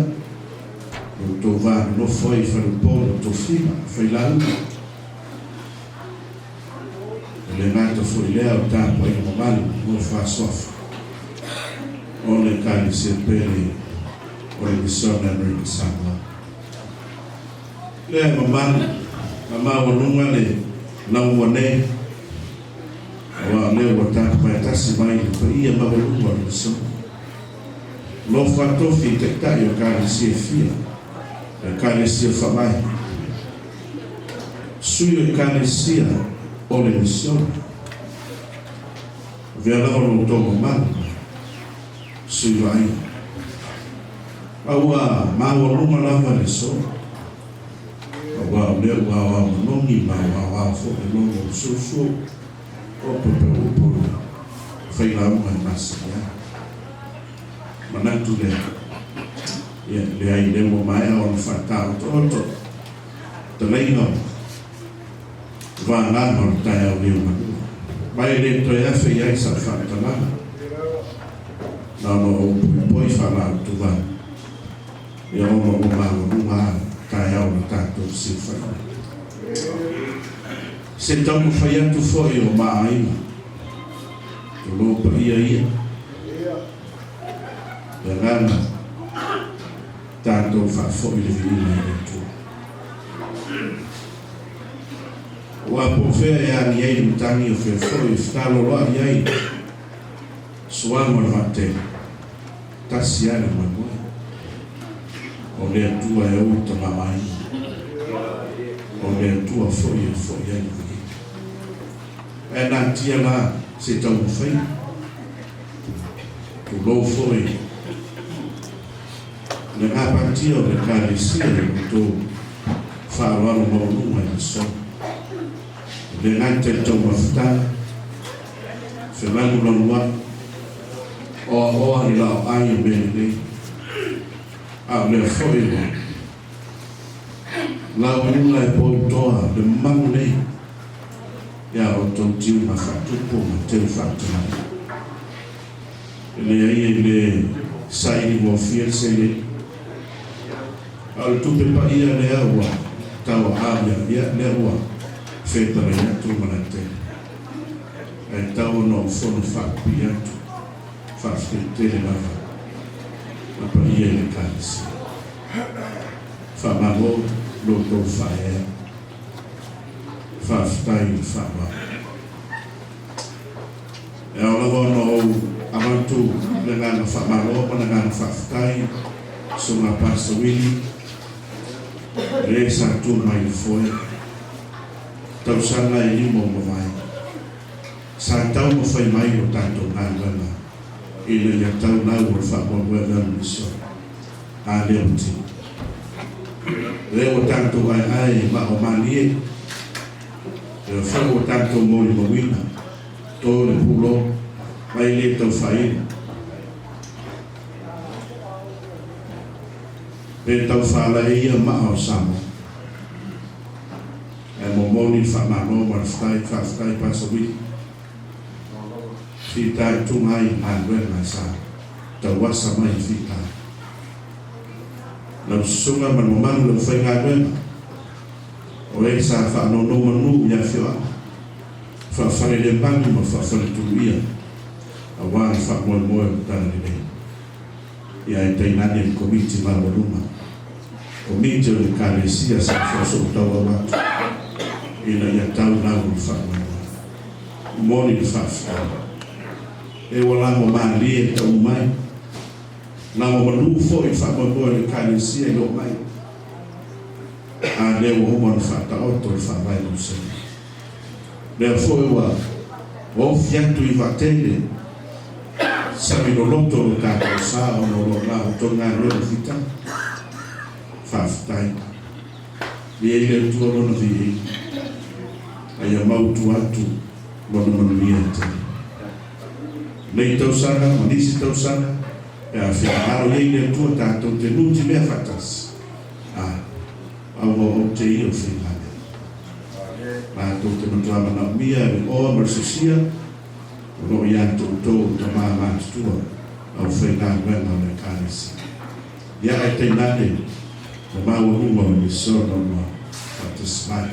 Speaker 4: doktor va no foi fare polo to fima foi lá le nato foi le o tampo e mal no fa sof o le kanisia pele o le bisona no sama le mama wanunga le na wone wa le wata pa tasi mai pa ia ma wanunga le so lo fatto fi te ta yo ka si fia ka le si fa mai su yo ka le si o le mission vera lo to mama su yo ai awa ma wanunga la va le so wa le wa nongi ma wa fo le no so o po fai la ma masia manatu le ai le mo mai on fata to to le no va na no ta ya le ma mai le to ya fe ya sa fata la no poi fa la tu va yo mo ma kaya o tato se fa se tau whai atu whoi o maaina. Te lopa ia. E rana, tātou whawhoi le vina e tu. Wa po whea e ani ei mutangi o whea whoi, whalo loa i ei. Suama le vate, tasi ane mai. O le atua e uta mamai. O le atua whoi ane vini. E nā tia la se tau whai. Tu lo whoi. Le ngāpatia o le kāresia le kuto whāwaro maunuma i so. Le ngāte tau mawhitana. Whenangu lonua. O ni lao ai o mene nei. A le whoi wa. Lau ula e poi toa le mangu nei. Ia o tau tiu na whatupo ma teu whatunai. Le ai e le saini mo fielse le. Al tupe pa ia le awa. Tau awia ia le awa. Whetara ia tu manate. E tau no whono whakupi atu. Whawhetele lava. Apa ia le kānisi. Whamamo loto whaea. Whawhetai le whawa. E ola wono o amantu le ngana whamalo mana ngana whawhetai. Sunga pasawini. Le sa tu mai foi. Tau sana e limo mawai. Sa tau mo fai mai o tanto ngana. Ile ya tau nau o whamoa miso. A leo ti. Leo tanto ai ma o manie. E whamo tanto mori mawina. Tō le pulo. Mai le tau whaina. Pe tau whala e ia maa o samo. E momoni whamano ma whai pasawini. Fitai tungai anwen masa tau wasa mai fitai. Lau sunga man mamanu lau whai anwen. O e sa whanono manu ia whiwa. Whawhare le bangi ma whawhare tu ia. A wāi whamoe moe o tana ni nei. Ia e teinane i komiti marwaruma. Komiti o le kāresia sa whaso tau a watu. Ina ia tau nau i whamoe moe. Moni i whawhare. E wala mo mali e tau mai. Na mo manu fo i whamamoa le kāresia i o mai. A leo homo na whata oto i whamai no se. Leo fo e wa o fiatu i watele. Sami no loto o kātou sā o no lo la o tonga roa fita. Whawhetai. Li e le tua rona vi e. Ai a mautu atu lona manuia te. Nei tau sana, manisi tau sana, e a whenaro ei le tua tātou te nuti mea whatas. Au o te i o whenane. Tātou te matuama na mia e oa marasusia, o no i anto tō ta maa mātutua, au whenane wena o le kānesi. Ia e te nane, o maa unuma o ni sona o whatas mai.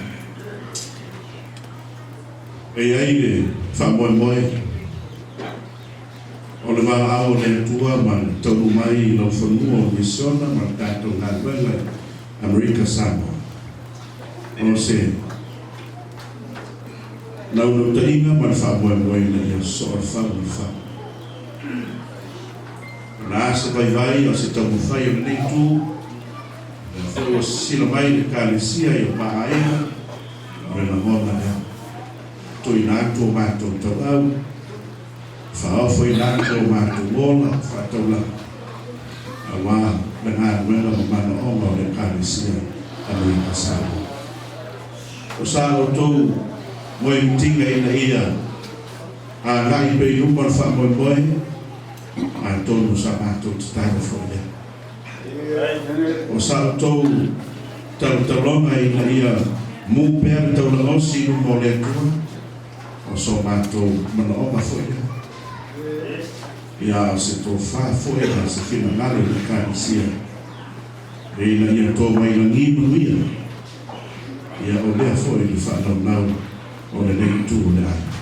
Speaker 4: E aile, whamoe moe, o le wala ao le tua man tau mai i lau whanua o Misona man tātou ngā wela Amerika Samoa. O se lau no ta inga man whamoe moe na ia soa whau i whau. Na asa vai o se tau mwhai o nei tū e whau o sila mai le kālesia i o pāaena o le na mona lea. Toi nātu o mātou tau au Whao foi nāko o mātou mōna, whātau la. A wā, me ngā ruenga o mana oma o le kāresia a Amerika Samoa. O sālo tōu, moe mtinga ina ia, a ngai pei rumar whamoe moe, a tōnu sa mātou te tāna whaile. O sālo tōu, talonga ina ia, mūpea tau la osi rumo le tua, o so mātou mana oma whaile. Ia se tō whāwhoe na se whina ngare le kāresia. E ina ia tō mai la ngi manuia. Ia o lea whoe li whanau nau o le nei tu le ai.